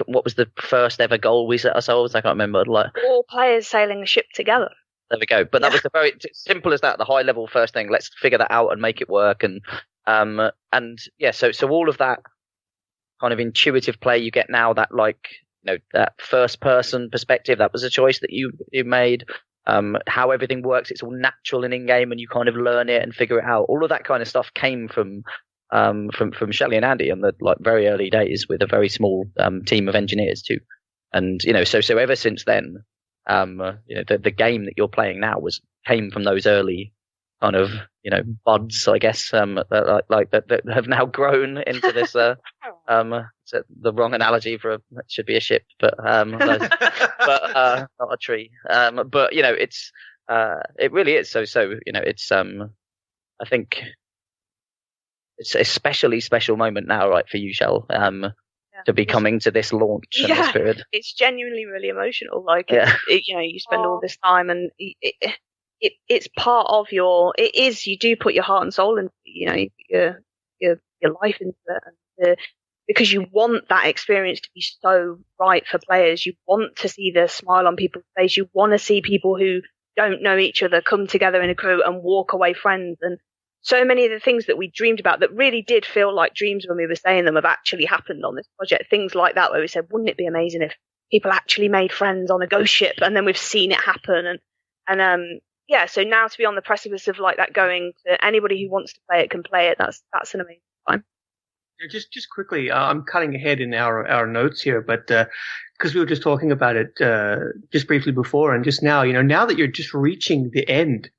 what was the first ever goal we set ourselves? I can't remember. Like all players sailing a ship together. There we go. But that was the very simple as that. The high level first thing. Let's figure that out and make it work. And yeah. So all of that kind of intuitive play you get now. That like that first person perspective. That was a choice that you made. How everything works. It's all natural and in game, and you kind of learn it and figure it out. All of that kind of stuff came from Shelley and Andy in the like very early days with a very small team of engineers too. And so ever since then, the game that you're playing now came from those early kind of buds, I guess, that have now grown into this. It's the wrong analogy for it should be a ship, but not a tree. But it's it really is. So it's I think it's a especially special moment now, right, for you, Shell, to be coming to this launch and this period. It's genuinely really emotional. Like, you spend all this time, and it's part of it is, you do put your heart and soul and, your life into it. And because you want that experience to be so right for players. You want to see the smile on people's face. You want to see people who don't know each other come together in a crew and walk away friends. And so many of the things that we dreamed about that really did feel like dreams when we were saying them have actually happened on this project. Things like that where we said, wouldn't it be amazing if people actually made friends on a ghost ship? And then we've seen it happen. And so now to be on the precipice of like that, going to anybody who wants to play it can play it. That's an amazing time. Just quickly, I'm cutting ahead in our notes here, but because we were just talking about it just briefly before, and just now, now that you're just reaching the end,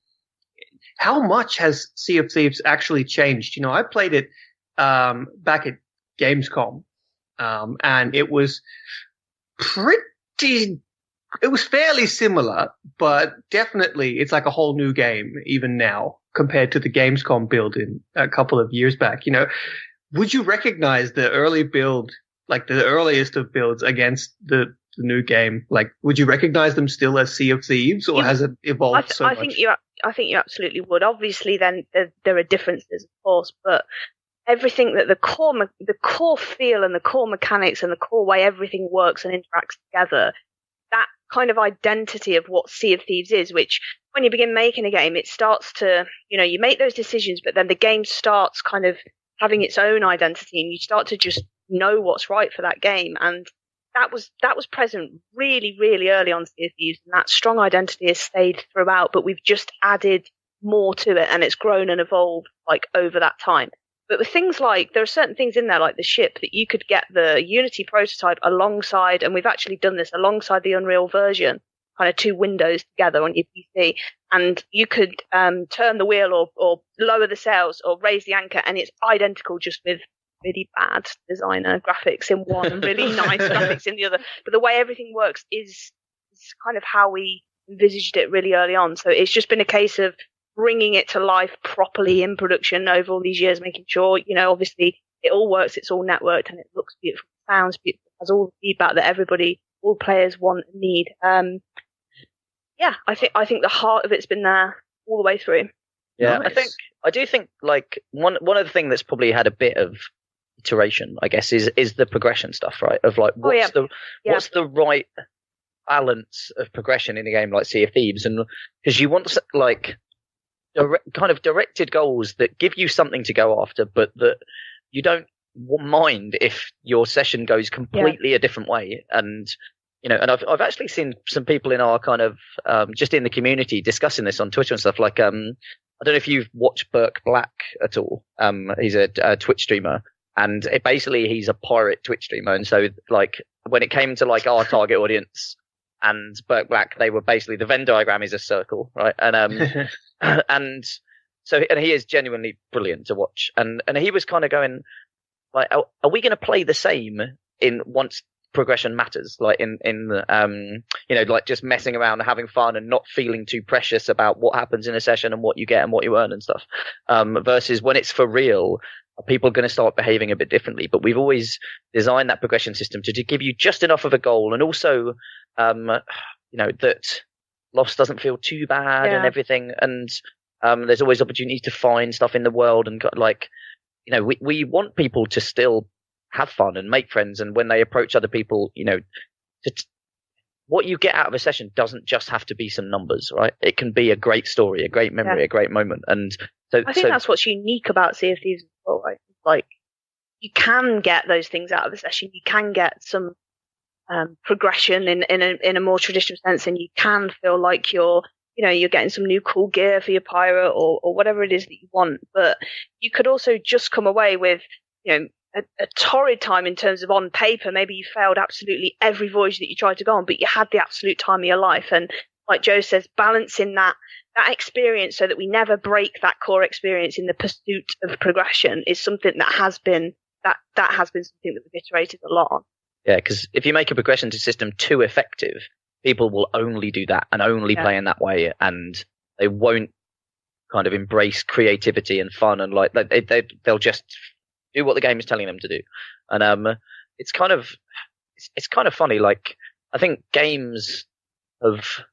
how much has Sea of Thieves actually changed? I played it back at Gamescom, and it was it was fairly similar, but definitely it's like a whole new game even now compared to the Gamescom build in a couple of years back. Would you recognize the early build, like the earliest of builds against the new game? Like, would you recognize them still as Sea of Thieves, or has it evolved so much? I think you absolutely would. Obviously, then there are differences, of course, but everything that the core feel and the core mechanics and the core way everything works and interacts together, that kind of identity of what Sea of Thieves is, which when you begin making a game, it starts to, you make those decisions, but then the game starts kind of having its own identity, and you start to just know what's right for that game. And that was present really, really early on Sea of Thieves, and that strong identity has stayed throughout, but we've just added more to it, and it's grown and evolved like over that time. But with things like, there are certain things in there like the ship that you could get the Unity prototype alongside, and we've actually done this alongside the Unreal version, kind of two windows together on your PC, and you could turn the wheel or lower the sails or raise the anchor, and it's identical, just with really bad designer graphics in one and really nice graphics in the other. But the way everything works is kind of how we envisaged it really early on. So it's just been a case of bringing it to life properly in production over all these years, making sure, obviously it all works, it's all networked, and it looks beautiful, sounds beautiful, has all the feedback that all players want and need. I think the heart of it's been there all the way through. Yeah, Nice. I do think like one of the things that's probably had a bit of iteration, I guess, is the progression stuff, right? Of like what's the right balance of progression in a game like Sea of Thieves, and because you want like kind of directed goals that give you something to go after, but that you don't mind if your session goes completely a different way. And and I've actually seen some people in our kind of just in the community discussing this on Twitter and stuff. Like I don't know if you've watched Burke Black at all. He's a Twitch streamer, and basically he's a pirate Twitch streamer. And so like when it came to like our target audience and Burke Black, they were basically, the Venn diagram is a circle, right? And and he is genuinely brilliant to watch. And he was kind of going like, are we going to play the same in once progression matters, like in like just messing around and having fun and not feeling too precious about what happens in a session and what you get and what you earn and stuff, versus when it's for real, are people going to start behaving a bit differently? But we've always designed that progression system to give you just enough of a goal, and also that loss doesn't feel too bad and everything, and there's always opportunities to find stuff in the world, and like we want people to still have fun and make friends, and when they approach other people, what you get out of a session doesn't just have to be some numbers, right? It can be a great story, a great memory, a great moment. And so I think that's what's unique about Sea of Thieves as well, right? Like, you can get those things out of a session. You can get some progression in a more traditional sense, and you can feel like you're getting some new cool gear for your pirate or whatever it is that you want. But you could also just come away with, a torrid time in terms of on paper. Maybe you failed absolutely every voyage that you tried to go on, but you had the absolute time of your life. And like Joe says, balancing that experience so that we never break that core experience in the pursuit of progression is something that has been something that we've iterated a lot on. Yeah, because if you make a progression system too effective, people will only do that and only play in that way, and they won't kind of embrace creativity and fun, and like they'll just do what the game is telling them to do. And it's kind of funny. Like, I think games have,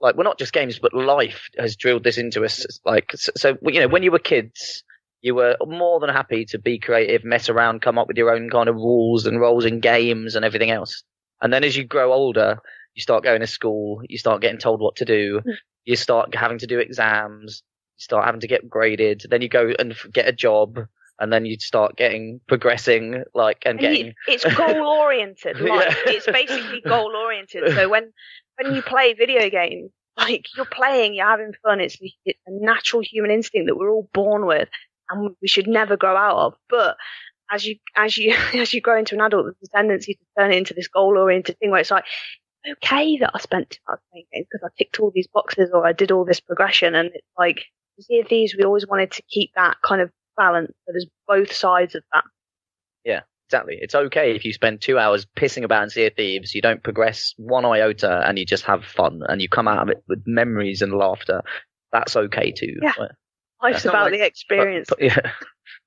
like, well, not just games, but life has drilled this into us. Like, so when you were kids, you were more than happy to be creative, mess around, come up with your own kind of rules and roles in games and everything else. And then as you grow older, you start going to school, you start getting told what to do, you start having to do exams, you start having to get graded, then you go and get a job, and then you start progressing, like, and getting... It's goal-oriented. Like, it's basically goal-oriented. So when you play video games, like, you're playing, you're having fun, it's a natural human instinct that we're all born with, and we should never grow out of. But as you grow into an adult, there's a tendency to turn it into this goal-oriented thing where it's like, okay that I spent 2 hours playing games because I ticked all these boxes or I did all this progression. And it's like, Sea of Thieves, we always wanted to keep that kind of balance, so there's both sides of that. Yeah, exactly. It's okay if you spend 2 hours pissing about in Sea of Thieves, you don't progress one iota, and you just have fun and you come out of it with memories and laughter. That's okay too. Yeah. Life's about the experience.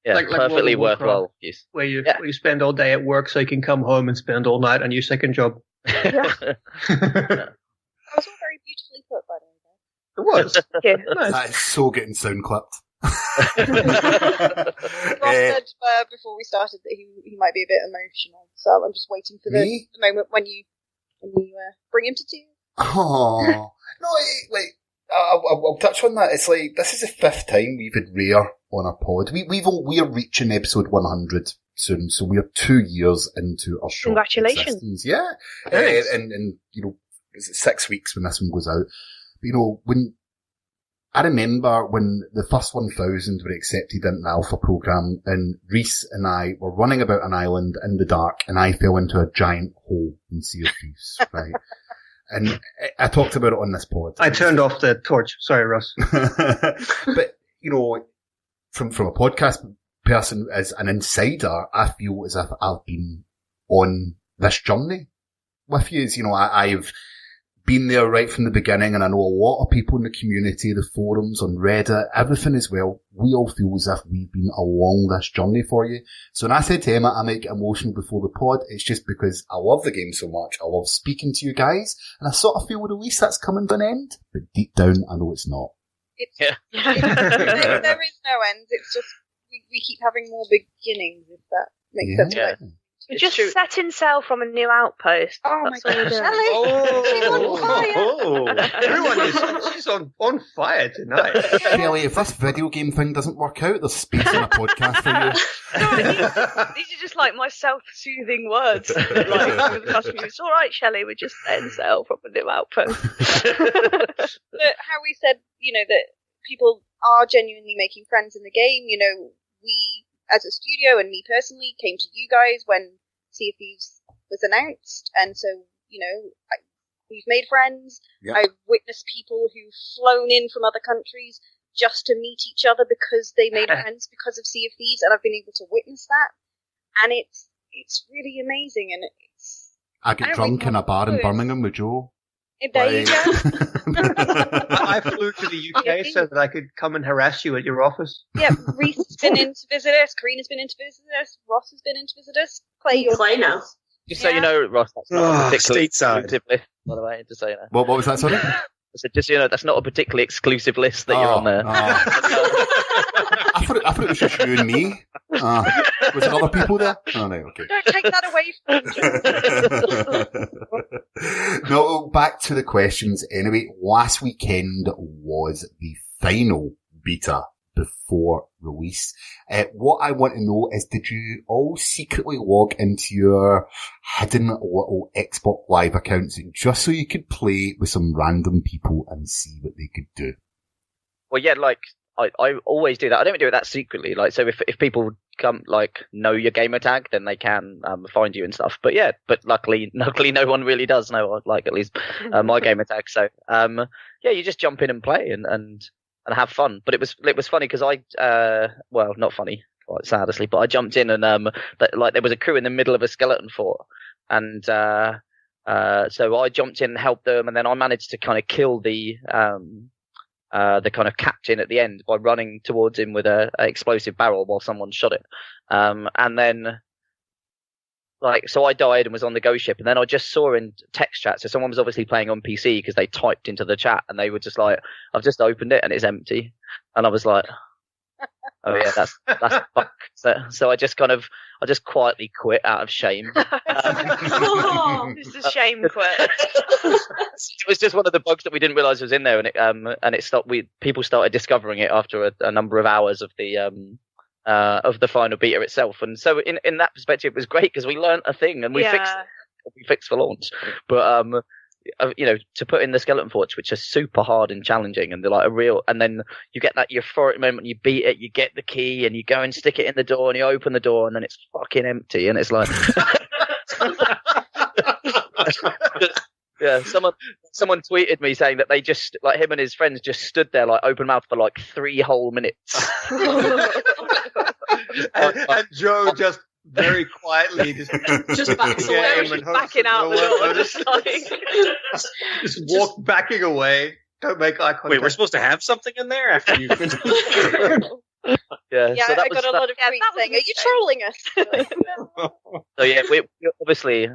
Like perfectly worthwhile use. Where you spend all day at work so you can come home and spend all night on your second job. That was all very beautifully put, by the way. It was. Nice. That is so getting sound clipped. Ross said before we started that he might be a bit emotional, so I'm just waiting for the moment when you bring him to tears. Oh no! I'll touch on that. It's like, this is the 5th time we've had Rare on our pod. We are reaching episode 100 soon, so we are 2 years into our short Congratulations! existence. Yeah, Thanks. and is it 6 weeks when this one goes out? But, when I remember when the first 1,000 were accepted into the alpha program, and Rhys and I were running about an island in the dark, and I fell into a giant hole in Sea of Thieves, right? And I talked about it on this pod. I turned off the torch. Sorry, Russ. But, from a podcast person, as an insider, I feel as if I've been on this journey with you. I've been there right from the beginning, and I know a lot of people in the community, the forums, on Reddit, everything as well. We all feel as if we've been along this journey for you. So when I said to Emma I might get emotional before the pod, it's just because I love the game so much. I love speaking to you guys, and I sort of feel with Release that's coming to an end. But deep down, I know it's not. There is no end. It's just we keep having more beginnings, if that makes sense. Yeah. We're just setting sail from a new outpost. Oh my God, Shelley! She's on fire tonight. Shelley, if this video game thing doesn't work out, there's space on a podcast for you. These are just like my self-soothing words. It's all right, Shelley. We're just setting sail from a new outpost. But how we said, that people are genuinely making friends in the game. We, as a studio, and me personally, came to you guys when Sea of Thieves was announced, and so, we've made friends. Yep. I've witnessed people who've flown in from other countries just to meet each other because they made friends because of Sea of Thieves, and I've been able to witness that, and it's really amazing, and I get drunk in a bar in Birmingham with Joe. There you go. I flew to the UK so that I could come and harass you at your office. Yeah, Rhys has been in to visit us, Carina's been in to visit us, Ross has been in to visit us. Play now. Just so you know, Ross, that's not a particularly exclusive list, by the way, just so you know. What was that, sorry? I said, just so you know, that's not a particularly exclusive list that you're on there. I thought it was just you and me. Was there other people there? Oh, no, okay. Don't take that away from me. No, back to the questions. Anyway, last weekend was the final beta before release. What I want to know is, did you all secretly log into your hidden little Xbox Live accounts just so you could play with some random people and see what they could do? Well, yeah, like I always do that. I don't do it that secretly. Like, so if people come know your gamer tag, then they can find you and stuff. But yeah, luckily no one really does know, like, at least my gamer tag. So yeah, you just jump in and play and have fun. But it was funny because well, not funny, quite sadly, but I jumped in and there was a crew in the middle of a skeleton fort, and so I jumped in and helped them, and then I managed to kind of kill the kind of captain at the end by running towards him with a explosive barrel while someone shot it. And then, so I died and was on the ghost ship, and then I just saw in text chat, so someone was obviously playing on PC because they typed into the chat, and they were just like, I've just opened it and it's empty. And I was like, oh yeah, that's fuck. So I just quietly quit out of shame. It's a shame quit. It was just one of the bugs that we didn't realize was in there, and it stopped. People started discovering it after a number of hours of the final beta itself. And so in that perspective, it was great because we learned a thing and we fixed for launch. But to put in the skeleton forts, which are super hard and challenging, and they're like and then you get that euphoric moment, you beat it, you get the key, and you go and stick it in the door, and you open the door, and then it's fucking empty, and it's like, yeah. Someone tweeted me saying that they just, like, him and his friends just stood there like open mouth for like 3 whole minutes, and Joe just very quietly just backs away, and backing out the door, just backing away. Don't make eye contact. Wait, we're supposed to have something in there after you finish? Yeah, so I got a lot of tweets saying, "Are you trolling us?" So yeah, we're obviously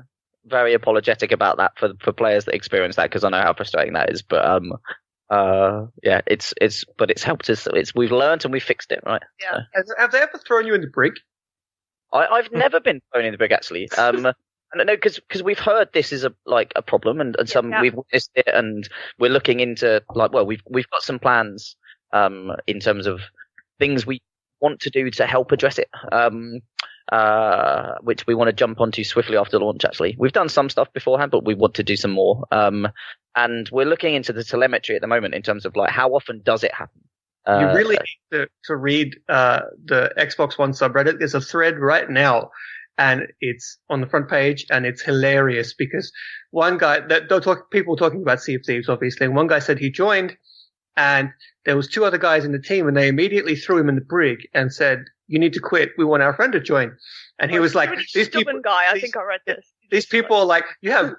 very apologetic about that for players that experience that, because I know how frustrating that is. But yeah, it's helped us. We've learned and we fixed it, right? Yeah. So. Have they ever thrown you in the brig? I've never been thrown in the brig, actually. And no, because we've heard this is a problem, and we've witnessed it, and we're looking into we've got some plans in terms of things we want to do to help address it, which we want to jump onto swiftly after launch. Actually, we've done some stuff beforehand, but we want to do some more. And we're looking into the telemetry at the moment in terms of how often does it happen. You really need to read the Xbox One subreddit. There's a thread right now, and it's on the front page, and it's hilarious because one guy people talking about Sea of Thieves, obviously, and one guy said he joined, and there was 2 other guys in the team, and they immediately threw him in the brig and said, "You need to quit. We want our friend to join." And he was like, "These people, guy, I think I read this." These people are like,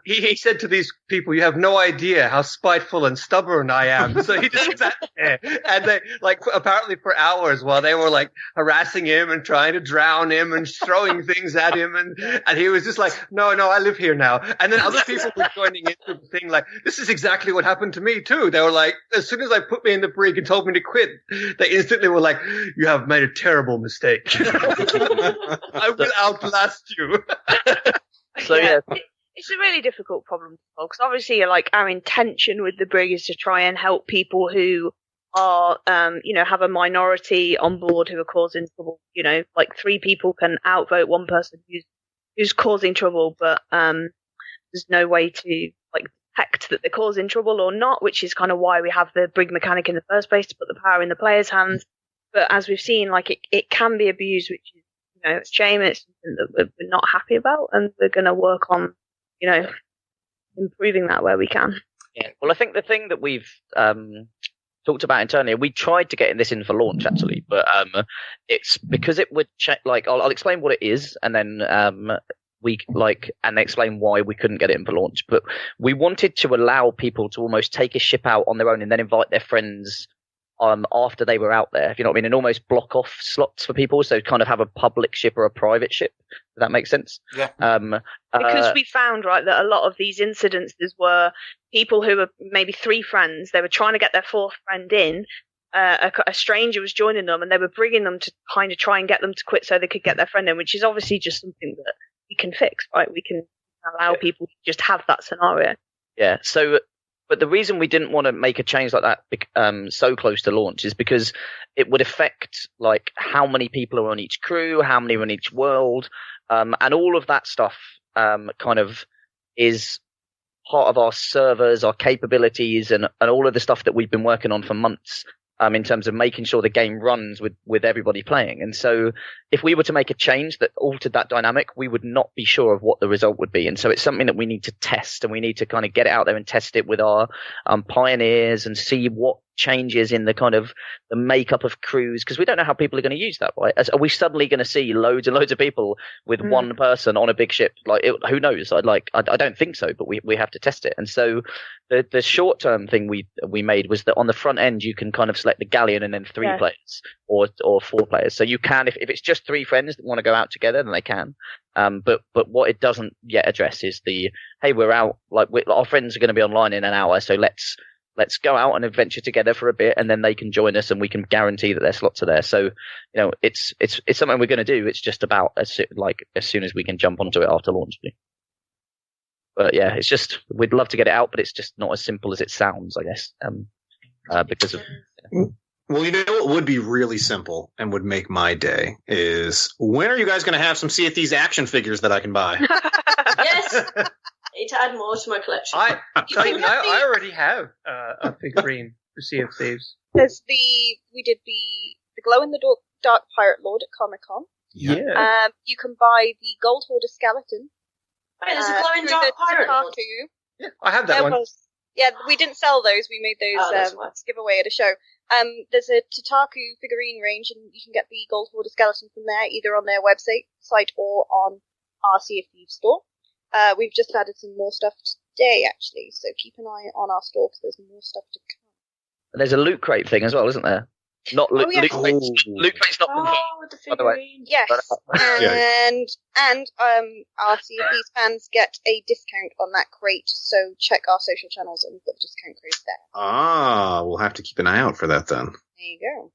he said to these people, "You have no idea how spiteful and stubborn I am." So he just sat there, and they, apparently for hours while they were harassing him and trying to drown him and throwing things at him, and he was just like, no, I live here now. And then other people were joining into the thing this is exactly what happened to me too. They were like, as soon as I put me in the brig and told me to quit, they instantly were like, "You have made a terrible mistake. I will outlast you." So yeah. It's a really difficult problem to solve, because obviously, our intention with the brig is to try and help people who are, have a minority on board who are causing trouble. 3 people can outvote one person who's causing trouble, but there's no way to detect that they're causing trouble or not, which is kind of why we have the brig mechanic in the first place, to put the power in the player's hands. But as we've seen, it can be abused, which is, it's a shame. It's something that we're not happy about, and we're going to work on, improving that where we can. Yeah. Well, I think the thing that we've talked about internally, we tried to get this in for launch, actually, but it's because it would I'll explain what it is, and then and explain why we couldn't get it in for launch. But we wanted to allow people to almost take a ship out on their own and then invite their friends after they were out there, if you know what I mean, and almost block off slots for people, so kind of have a public ship or a private ship. Does that make sense? Yeah. Because we found, right, that a lot of these incidences were people who were maybe 3 friends, they were trying to get their 4th friend in, a stranger was joining them, and they were bringing them to kind of try and get them to quit so they could get their friend in, which is obviously just something that we can fix, right? We can allow people to just have that scenario. Yeah. So, but the reason we didn't want to make a change like that so close to launch is because it would affect like how many people are on each crew, how many are on each world, and all of that stuff kind of is part of our servers, our capabilities, and all of the stuff that we've been working on for months. In terms of making sure the game runs with everybody playing. And so if we were to make a change that altered that dynamic, we would not be sure of what the result would be. And so it's something that we need to test, and we need to kind of get it out there and test it with our pioneers and see what changes in the kind of the makeup of crews, because we don't know how people are going to use that, right? Are we suddenly going to see loads and loads of people with one person on a big ship? Like, who knows? I don't think so, but we have to test it. And so the short term thing we made was that on the front end you can kind of select the galleon and then 3 players or 4 players. So you can, if it's just 3 friends that want to go out together, then they can. But what it doesn't yet address is the, hey, we're out, like our friends are going to be online in an hour, so let's go out and adventure together for a bit, and then they can join us, and we can guarantee that their slots are there. So, it's something we're going to do. It's just about as soon as we can jump onto it after launch. But yeah, it's just, we'd love to get it out, but it's just not as simple as it sounds, I guess. Because of. Well, you know what would be really simple and would make my day is, when are you guys going to have some Sea of Thieves action figures that I can buy? Yes. I need to add more to my collection. I already have a figurine for Sea of Thieves. There's we did the glow in the dark pirate lord at Comic-Con. Yeah. You can buy the gold hoarder skeleton. Wait, there's a glow in the dark pirate lord. Yeah, I have that one. Yeah, we didn't sell those. We made those giveaway at a show. There's a Tataku figurine range, and you can get the gold hoarder skeleton from there, either on their website or on our Sea of Thieves store. We've just added some more stuff today, actually, so keep an eye on our store because there's more stuff to come. There's a loot crate thing as well, isn't there? Not loot crate. Loot crate's not with the figurine. Yes, and our Sea of Thieves fans get a discount on that crate, so check our social channels and we've got the discount code there. Ah, we'll have to keep an eye out for that then. There you go.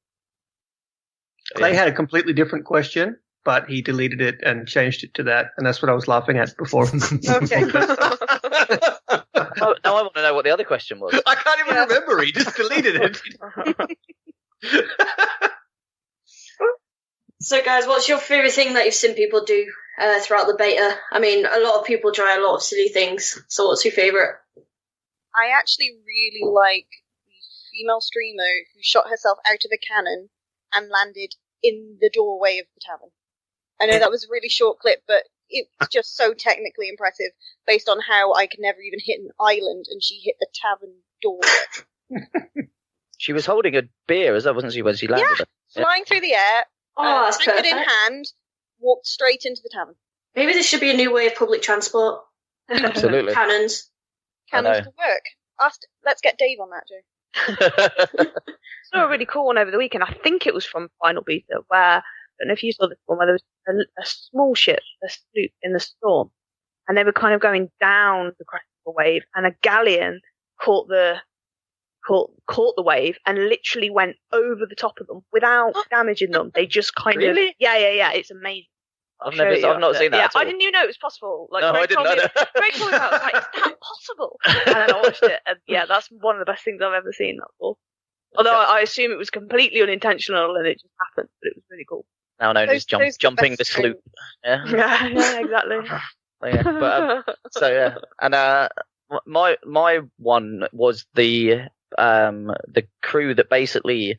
Clay had a completely different question, but he deleted it and changed it to that, and that's what I was laughing at before. Okay. Now I want to know what the other question was. I can't even remember. He just deleted it. So, guys, what's your favourite thing that you've seen people do throughout the beta? I mean, a lot of people try a lot of silly things. So, what's your favourite? I actually really like the female streamer who shot herself out of a cannon and landed in the doorway of the tavern. I know that was a really short clip, but it was just so technically impressive based on how I could never even hit an island and she hit the tavern door. She was holding a beer as well, wasn't she, when she landed? Yeah, flying through the air, that's tankard in perfect. hand, walked straight into the tavern. Maybe this should be a new way of public transport. Absolutely. Cannons. Cannons to work. Let's get Dave on that, Joe. Saw a really cool one over the weekend. I think it was from Final Beta, where, I don't know if you saw this one, where there was a small ship, a sloop in the storm, and they were kind of going down the crest of the wave, and a galleon caught the wave and literally went over the top of them without damaging them. They just kind of yeah. It's amazing. I've not seen that. Yeah, at all. I didn't even know it was possible. Like, No, Greg I didn't told know me, that. Greg told me about it. I was like, is that possible? And then I watched it, and yeah, that's one of the best things I've ever seen. That's all. Although I assume it was completely unintentional and it just happened, but it was really cool. Now known as jumping the sloop. Yeah. Yeah, exactly. And my one was the crew that basically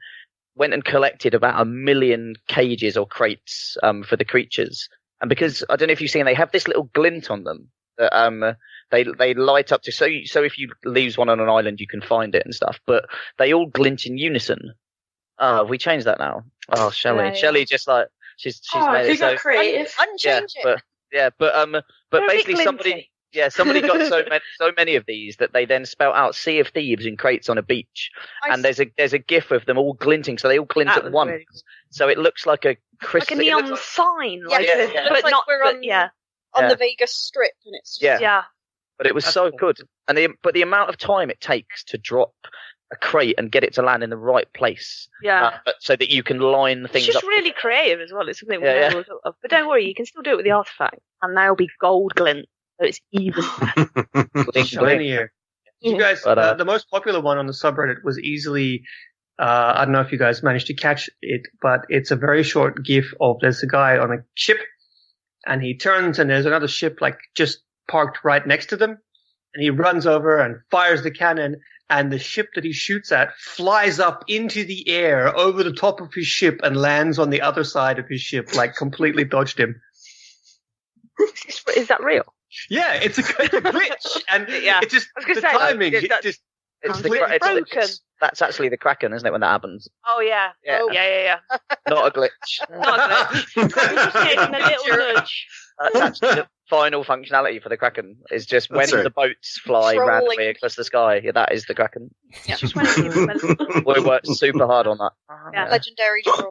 went and collected about 1 million cages or crates for the creatures, and because I don't know if you've seen, they have this little glint on them that they light up to so if you lose one on an island you can find it and stuff, but they all glint in unison. Oh, have we changed that now? Oh, Shelley. Yeah. Shelley just like she's made it so creative. Unchange it. But basically somebody got so many of these that they then spelt out Sea of Thieves in crates on a beach, and there's a gif of them all glinting, so they all glint at once. Really cool. So it looks like a crystal, like a neon sign, but not. We're on the Vegas Strip, and it's just, But it was so good, and the amount of time it takes to drop a crate and get it to land in the right place. Yeah. So that you can line It's things just up. really creative as well. It's something we Yeah, never thought of. But don't worry, you can still do it with the artifact, and they'll be gold glint, so it's even better. Shinier. You guys, But, the most popular one on the subreddit was easily, I don't know if you guys managed to catch it, but it's a very short GIF of there's a guy on a ship, and he turns and there's another ship like just parked right next to them, and he runs over and fires the cannon, and the ship that he shoots at flies up into the air over the top of his ship and lands on the other side of his ship, like completely dodged him. Is that real? Yeah, it's a glitch, and Yeah. it's just I was gonna the say, timing. it- It that- just It's the completely broken. That's actually the Kraken, isn't it, when that happens? Oh yeah. Yeah. Oh yeah. Not a glitch. Not a glitch. Just getting a little nudge. That's actually the final functionality for the Kraken. Is just when That's right. the boats fly Trolling. randomly across the sky. Yeah, that is the Kraken. It's just when it's We worked super hard on that. Yeah. Legendary draw.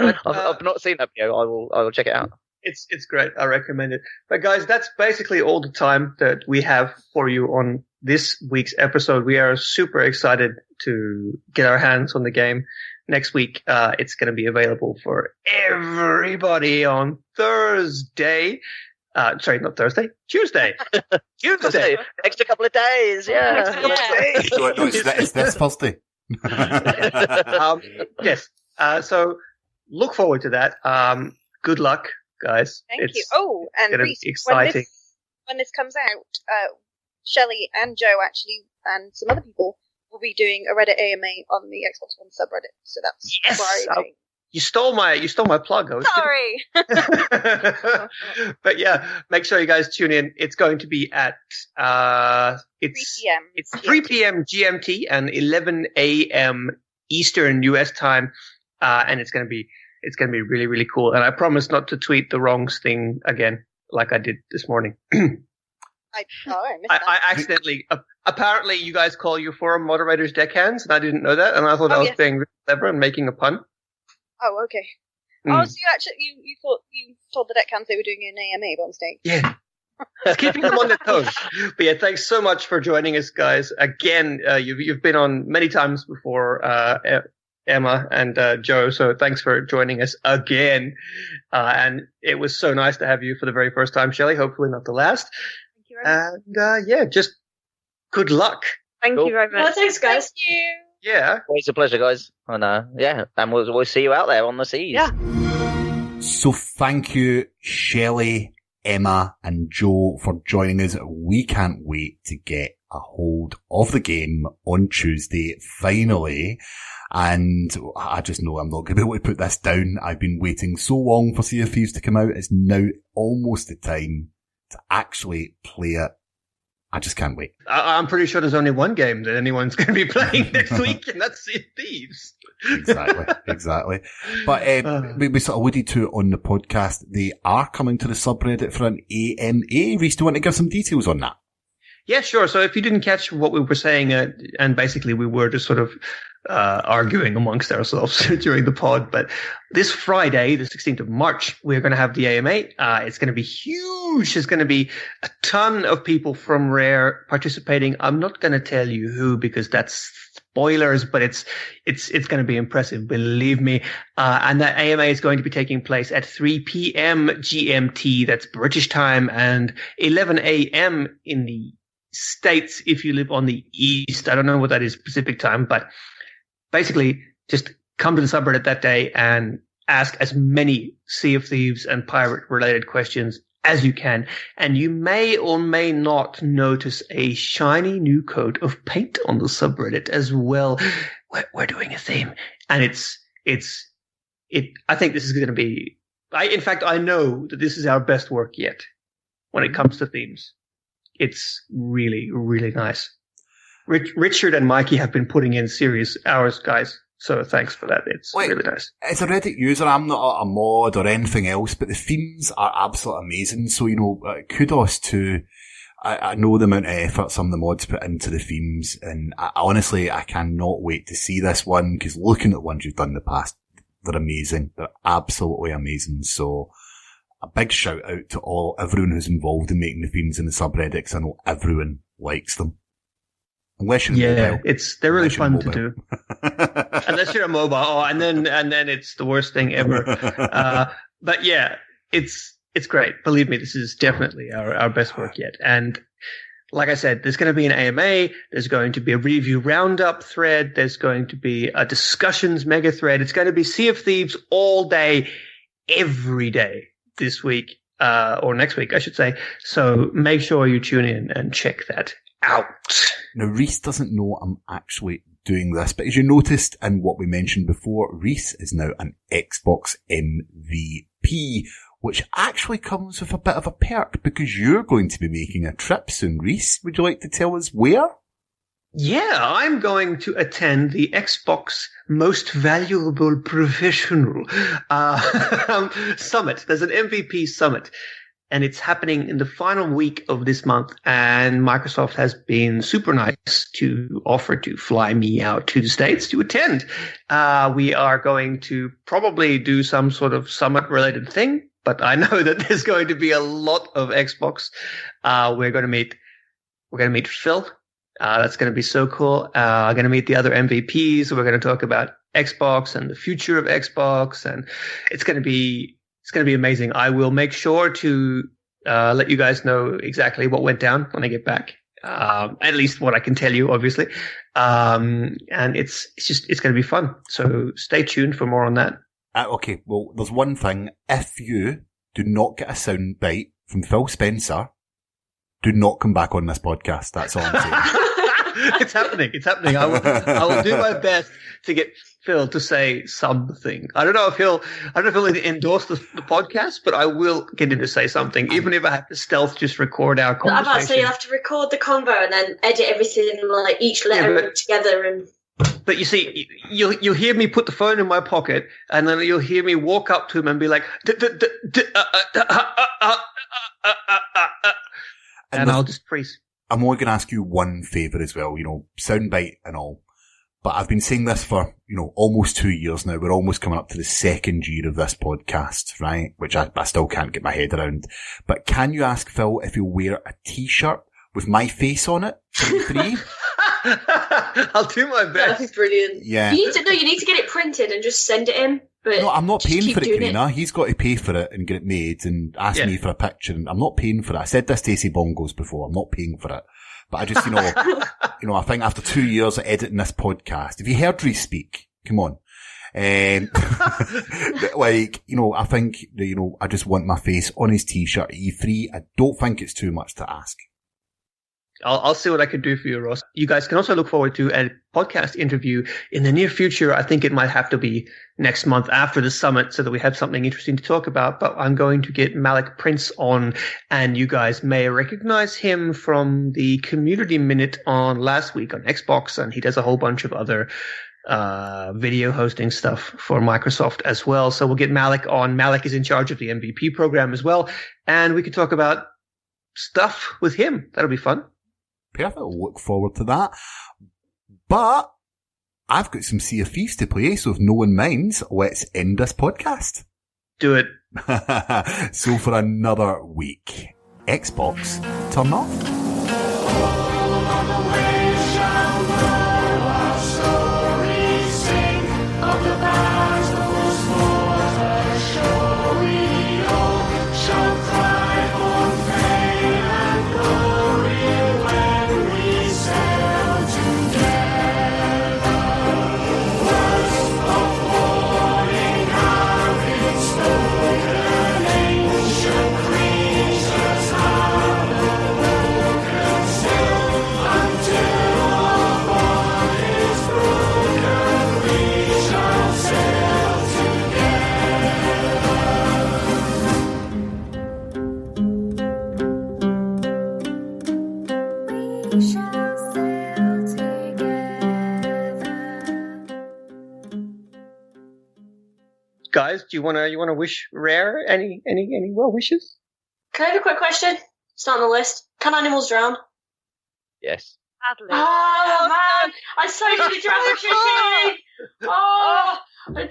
I've not seen that video. I will check it out. It's great. I recommend it. But guys, that's basically all the time that we have for you on this week's episode. We are super excited to get our hands on the game. Next week, it's going to be available for everybody on Thursday. Sorry, not Thursday. Tuesday. Tuesday. Extra couple of days. Yeah. No, it's this Thursday. Yes. So look forward to that. Good luck, guys. Thank you. Oh, and gonna Rhys, be exciting. when this comes out, Shelley and Joe actually, and some other people will be doing a Reddit AMA on the Xbox One subreddit. So that's Yes! Friday. You stole my plug. I was kidding. Sorry. But yeah, make sure you guys tune in. It's going to be at 3 p.m. It's 3 p.m. GMT and 11 a.m. Eastern US time, and it's going to be really, really cool. And I promise not to tweet the wrong thing again, like I did this morning. I missed that. I accidentally. Apparently, you guys call your forum moderators deckhands, and I didn't know that, and I thought I was yes. being really clever and making a pun. Oh, okay. Mm. Oh, so you thought you told the deckhands they were doing an AMA by mistake. Yeah. It's keeping them on their toes. But yeah, thanks so much for joining us, guys. Again, you've been on many times before, Emma and Joe, so thanks for joining us again. And it was so nice to have you for the very first time, Shelley. Hopefully not the last. Thank you very much. And yeah, just good luck. Thank you very Well, much. thanks, guys. Thank you. Yeah. Always a pleasure, guys. And and we'll see you out there on the seas. Yeah. So thank you, Shelley, Emma, and Joe for joining us. We can't wait to get a hold of the game on Tuesday, finally. And I just know I'm not going to be able to put this down. I've been waiting so long for Sea of Thieves to come out. It's now almost the time to actually play it. I just can't wait. I'm pretty sure there's only one game that anyone's going to be playing next week, and that's Sea of Thieves. Exactly. But we sort of alluded to it on the podcast. They are coming to the subreddit for an AMA. Rhys, do you want to give some details on that? Yeah, sure. So if you didn't catch what we were saying, and basically we were just sort of arguing amongst ourselves during the pod, but this Friday, the 16th of March, we're going to have the AMA. It's going to be huge. There's going to be a ton of people from Rare participating. I'm not going to tell you who because that's spoilers, but it's going to be impressive, believe me. And that AMA is going to be taking place at 3 p.m. GMT. That's British time, and 11 a.m. in the States if you live on the East. I don't know what that is Pacific time, but basically just come to the subreddit that day and ask as many Sea of Thieves and pirate related questions as you can. And you may or may not notice a shiny new coat of paint on the subreddit as well. We're doing a theme, and I think this is going to be, in fact, I know that this is our best work yet when it comes to themes. It's really, really nice. Richard and Mikey have been putting in serious hours, guys. So thanks for that. It's really nice. As a Reddit user, I'm not a mod or anything else, but the themes are absolutely amazing. So, kudos to, I know the amount of effort some of the mods put into the themes, and honestly, I cannot wait to see this one, because looking at the ones you've done in the past, they're amazing. They're absolutely amazing. So, a big shout out to everyone who's involved in making the themes in the subreddit, because I know everyone likes them. Unless you're mobile. They're really Unless you're fun to mobile. do. Unless you're a mobile, and then it's the worst thing ever. But yeah, it's great. Believe me, this is definitely our best work yet. And like I said, there's going to be an AMA. There's going to be a review roundup thread. There's going to be a discussions mega thread. It's going to be Sea of Thieves all day, every day this week, or next week, I should say. So make sure you tune in and check that out. Now, Rhys doesn't know I'm actually doing this, but as you noticed in what we mentioned before, Rhys is now an Xbox MVP, which actually comes with a bit of a perk because you're going to be making a trip soon. Rhys, would you like to tell us where? Yeah, I'm going to attend the Xbox Most Valuable Professional Summit. There's an MVP Summit, and it's happening in the final week of this month, and Microsoft has been super nice to offer to fly me out to the States to attend. We are going to probably do some sort of summit-related thing, but I know that there's going to be a lot of Xbox. We're going to meet Phil. That's going to be so cool. I'm going to meet the other MVPs. We're going to talk about Xbox and the future of Xbox, and it's going to be amazing. I will make sure to let you guys know exactly what went down when I get back. At least what I can tell you, obviously. And it's going to be fun. So stay tuned for more on that. Okay, well, there's one thing. If you do not get a sound bite from Phil Spencer, do not come back on this podcast. That's all I'm saying. It's happening. I will do my best to get Phil to say something. I don't know if he'll endorse the podcast, but I will get him to say something, even if I have to stealth just record our conversation. I'm about to say you have to record the convo and then edit everything, like each letter together. And but you see, you'll hear me put the phone in my pocket, and then you'll hear me walk up to him and be like, and I'll just freeze. I'm only going to ask you one favour as well, soundbite and all. But I've been saying this for, almost 2 years now. We're almost coming up to the second year of this podcast, right? Which I still can't get my head around. But can you ask Phil if he'll wear a t-shirt with my face on it for the 3? I'll do my best. That'd be brilliant. Yeah. You need to get it printed and just send it in. But no, I'm not paying for it, Carina. It. He's got to pay for it and get it made and ask me for a picture. And I'm not paying for it. I said this to AC Bongos before. I'm not paying for it. But I just, I think after 2 years of editing this podcast, have you heard Rhys speak? Come on. I think, I just want my face on his t-shirt at E3. I don't think it's too much to ask. I'll see what I can do for you, Ross. You guys can also look forward to a podcast interview in the near future. I think it might have to be next month after the summit so that we have something interesting to talk about. But I'm going to get Malik Prince on, and you guys may recognize him from the Community Minute on last week on Xbox, and he does a whole bunch of other video hosting stuff for Microsoft as well. So we'll get Malik on. Malik is in charge of the MVP program as well, and we can talk about stuff with him. That'll be fun. Perfect. I'll look forward to that. But I've got some Sea of Thieves to play, so if no one minds, let's end this podcast. Do it. So for another week, Xbox, turn off. Guys, do you want to wish Rare any well wishes? Can I have a quick question? It's not on the list. Can animals drown? Yes. Sadly. Oh man, I so need to drown a chicken. Oh,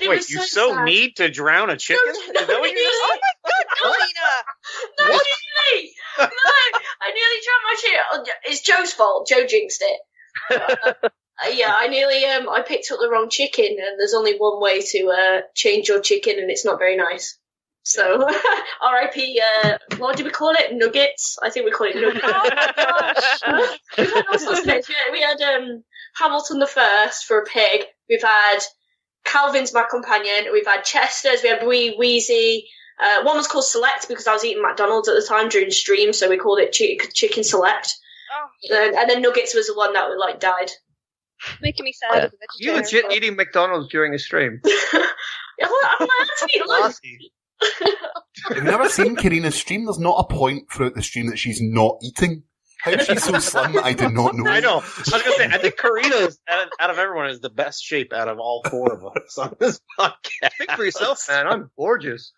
wait, you so need to drown a chicken? No, Is that what you Oh my god, Carina! No, really? No, I nearly drowned my chicken. It's Joe's fault. Joe jinxed it. Yeah, I nearly I picked up the wrong chicken, and there's only one way to change your chicken, and it's not very nice. So, R.I.P. What did we call it? Nuggets. I think we call it nuggets. We've had all sorts of names. We had Hamilton the First for a pig. We've had Calvin's my companion. We've had Chester's. We had Wheezy. One was called Select because I was eating McDonald's at the time during stream, so we called it Chicken Select. Oh. And then Nuggets was the one that died. Making me sad as a You vegetarian. legit eating McDonald's during a stream? Yeah, well, I'm allowed to eat lunch. Have you never seen Carina's stream? There's not a point throughout the stream that she's not eating. How she's so slim, I do not know. I know. I was going to say, I think Carina, out of everyone, is the best shape out of all four of us on this podcast. Speak for yourself, man. I'm gorgeous.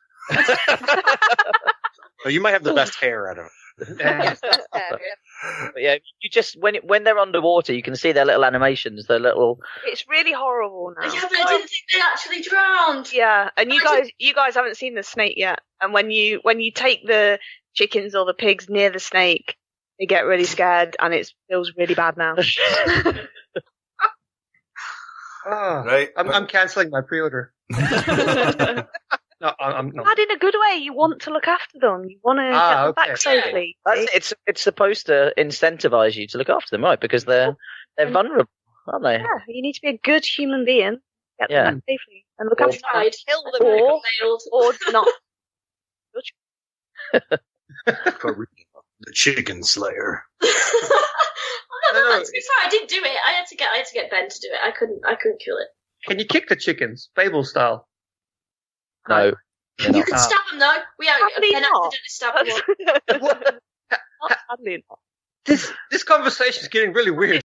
Well, you might have the best hair out of it. Yes, that's fair. But yeah, you just when they're underwater, you can see their little animations. Their little. It's really horrible now. Yeah, but I didn't think they actually drowned. Yeah, and you guys haven't seen the snake yet. And when you take the chickens or the pigs near the snake, they get really scared, and it feels really bad now. Oh, Right. I'm cancelling my pre-order. No, I'm not. Bad in a good way. You want to look after them. You want to get them back safely. It's supposed to incentivize you to look after them, right? Because they're vulnerable, aren't they? Yeah, you need to be a good human being. Get them back safely and look Or after them. kill them. Or not. Carina, the chicken slayer. No, to be fair, I didn't do it. I had to get Ben to do it. I couldn't kill it. Can you kick the chickens, Fable style? No. You can stab them though. Probably Ben not. accidentally stabbed one. Sadly not. This conversation is getting really weird.